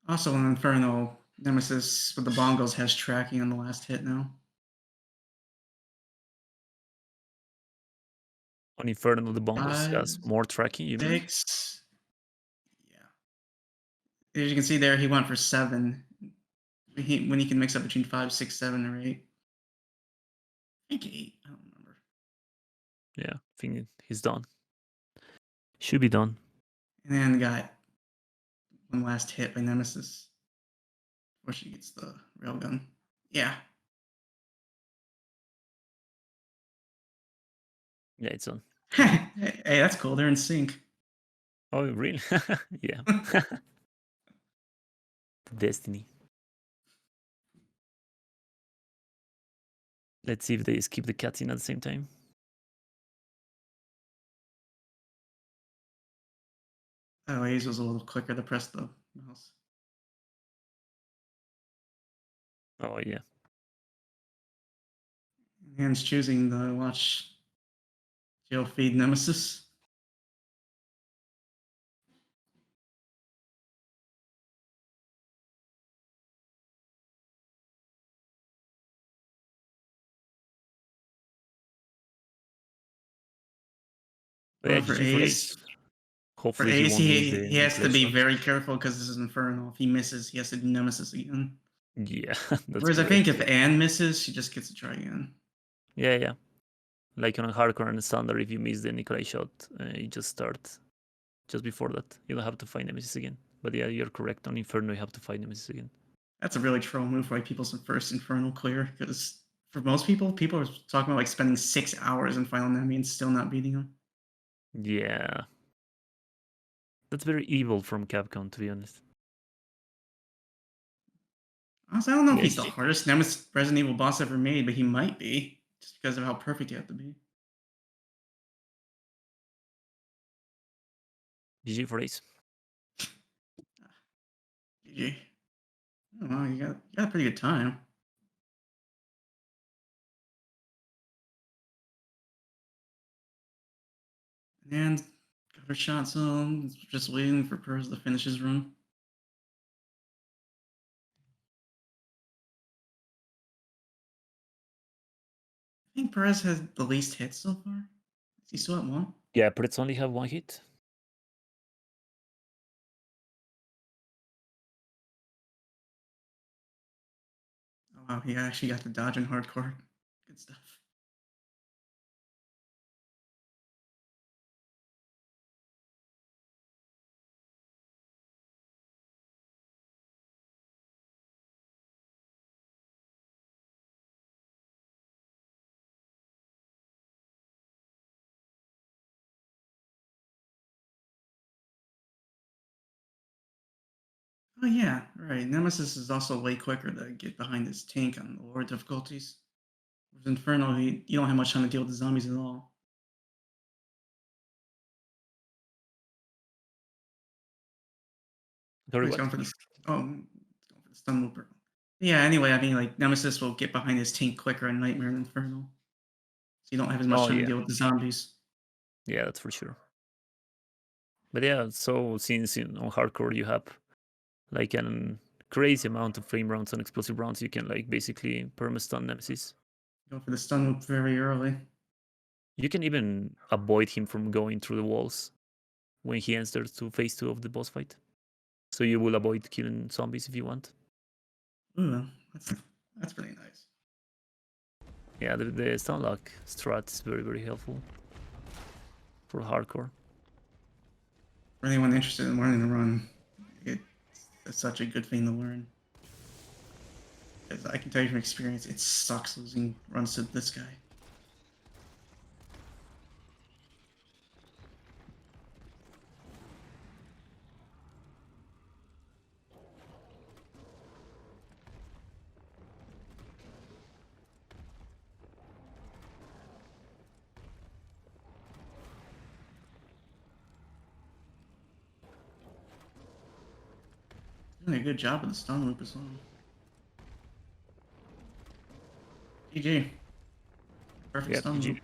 Also, in Inferno, Nemesis with the bongos has tracking on the last hit now. On Inferno, the bongos has more tracking, you mean? 6. Yeah. As you can see there, he went for 7. When he can mix up between 5, 6, 7, or 8. I think 8. I don't remember. Yeah, I think he's done. Should be done. And then got one last hit by Nemesis before she gets the railgun. Yeah. Yeah, it's on. Hey, that's cool. They're in sync. Oh, really? Yeah. Destiny. Let's see if they skip the cutscene at the same time. Oh, Aze was a little quicker to press the mouse. Oh yeah. Hands choosing to watch Jill feed Nemesis. But yeah, Well, for GG for Ace, Ace. For Hopefully he Ace, won't miss he the has to Nicholas be shot. very careful because this is Inferno. If he misses, he has to do Nemesis again. Yeah, that's Whereas I correct. think if Anne misses, she just gets to try again. Yeah, yeah. Like on hardcore and standard, if you miss the Nikolai shot, you just start just before that. You don't have to fight Nemesis again. But yeah, you're correct. On Inferno, you have to fight Nemesis again. That's a really troll move for like people's first Infernal clear, because for most people are talking about like spending 6 hours in Final Enemy and still not beating him. Yeah. That's very evil from Capcom, to be honest. Honestly, I don't know if Yeah, he's the hardest Nemesis Resident Evil boss ever made, but he might be, just because of how perfect you have to be. GG for Ace. GG. Oh, wow, you got a pretty good time. And got her shot zone, just waiting for Perez to finish his run. I think Perez has the least hits so far. Is he still at 1? Yeah, Peretz only have 1 hit. Oh wow, he actually got the dodge in hardcore. Good stuff. Oh yeah, right. Nemesis is also way quicker to get behind his tank on the lower difficulties. With Inferno, you don't have much time to deal with the zombies at all. Sorry, He's what? going for the going for the stun looper. Yeah. Anyway, I mean, like Nemesis will get behind his tank quicker in Nightmare and Inferno, so you don't have as much Oh, time yeah. to deal with the zombies. Yeah, that's for sure. But yeah, so since on hardcore you have like an crazy amount of flame rounds and explosive rounds, you can like basically perma-stun Nemesis. Go for the stun loop very early. You can even avoid him from going through the walls when he enters to phase 2 of the boss fight. So you will avoid killing zombies if you want. Ooh, that's pretty nice. Yeah, the stun lock strat is very, very helpful for hardcore. For anyone interested in learning to run, it's such a good thing to learn. Because I can tell you from experience, it sucks losing runs to this guy. Doing a good job with the stun loop as well. GG. Perfect stun loop.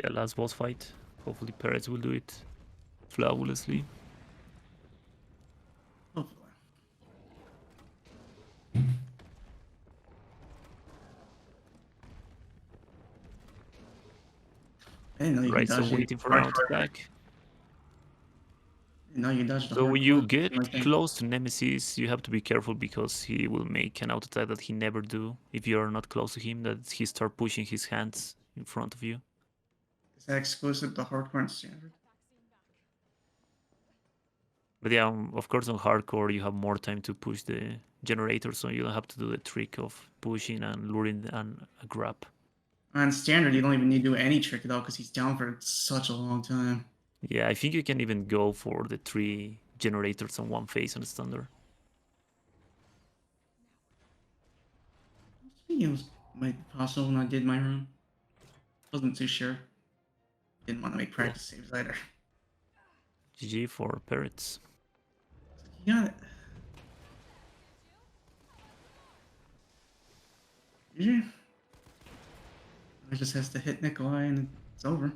Yeah, last boss fight. Hopefully Peretz will do it flawlessly. Hopefully. I didn't know you Right, could so dodge waiting for round back. No, you dodged the So when hardcore you get like that. close to Nemesis, you have to be careful because he will make an auto attack that he never do. If you're not close to him, that he start pushing his hands in front of you. Is that exclusive to hardcore and standard? But yeah, of course, on hardcore you have more time to push the generator, so you don't have to do the trick of pushing and luring and a grab. On standard, you don't even need to do any trick at all because he's down for such a long time. Yeah, I think you can even go for the 3 generators on one phase on standard. I think it was might be possible when I did my run. Wasn't too sure. Didn't want to make practice saves either. GG for Peretz. You got it. Yeah. I just has to hit Nikolai and it's over.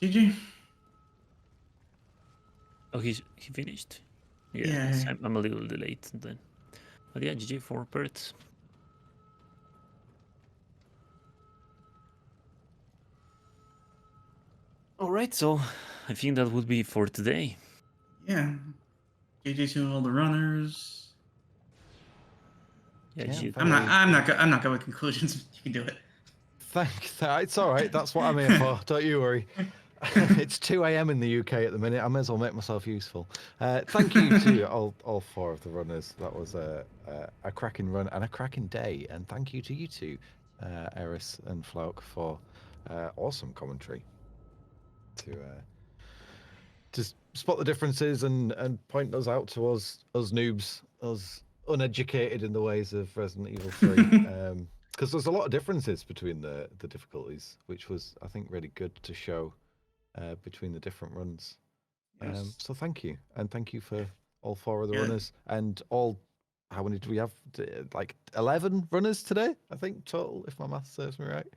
GG. Oh, he finished. Yeah, Yeah. I'm a little delayed then. But yeah, GG for Peretz. Alright, so I think that would be for today. Yeah. GG to all the runners. Yeah, Yeah, GG. I'm not good with conclusions. You can do it. It's all right. That's what I'm here for. Don't you worry. It's 2 a.m. in the UK at the minute. I may as well make myself useful. Thank you to all 4 of the runners. That was a cracking run and a cracking day. And thank you to you two, Ares and Flaoc, for awesome commentary. To spot the differences and point those out to us noobs, us uneducated in the ways of Resident Evil 3. Because there's a lot of differences between the difficulties, which was, I think, really good to show between the different runs. Yes. So thank you. And thank you for all 4 of the Yeah. runners. And how many do we have? Like 11 runners today, I think, total, if my math serves me right.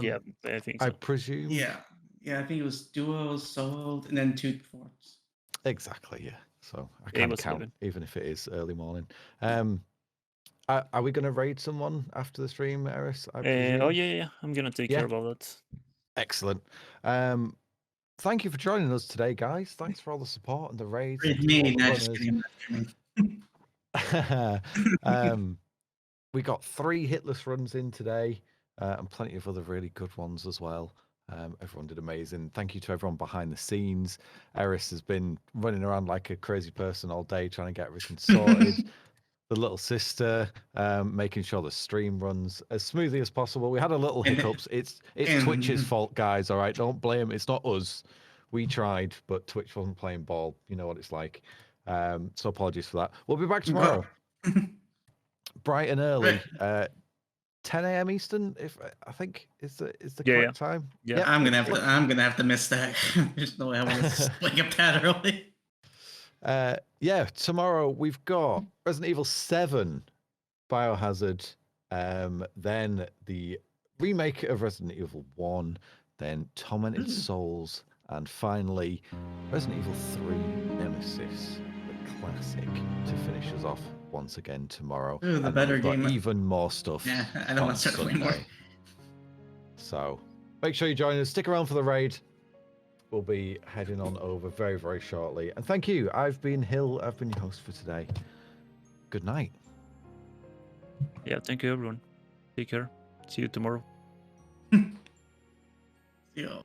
Yeah, I think so. I presume. Yeah. I think it was duos, solo, and then 2 fours. Exactly, yeah. So I It can was count, 11. even if it is early morning. Are we going to raid someone after the stream, Eris? I presume? Oh yeah, I'm gonna take care about that. Excellent. Thank you for joining us today, guys. Thanks for all the support and the raids. Raid and all me, the not just runners. kidding. We got 3 hitless runs in today, and plenty of other really good ones as well. Everyone did amazing. Thank you to everyone behind the scenes. Eris has been running around like a crazy person all day trying to get everything sorted. The little sister, making sure the stream runs as smoothly as possible. We had a little hiccups. It's Twitch's fault, guys. All right, don't blame. It's not us. We tried, but Twitch wasn't playing ball. You know what it's like. So apologies for that. We'll be back tomorrow, bright and early, 10 a.m. Eastern. If I think is the correct time. Yeah. I'm gonna have to miss that. There's no way I want to wake up that early. Tomorrow we've got Resident Evil 7 Biohazard, then the remake of Resident Evil 1, then Tormented Souls, and finally Resident Evil 3 Nemesis, the classic, to finish us off once again tomorrow. Ooh, the And better we've got game. even more stuff. Yeah, I don't want to start playing more. So make sure you join us. Stick around for the raid. will be heading on over very, very shortly. And thank you. I've been Hill. I've been your host for today. Good night. Yeah, thank you, everyone. Take care. See you tomorrow. Yeah.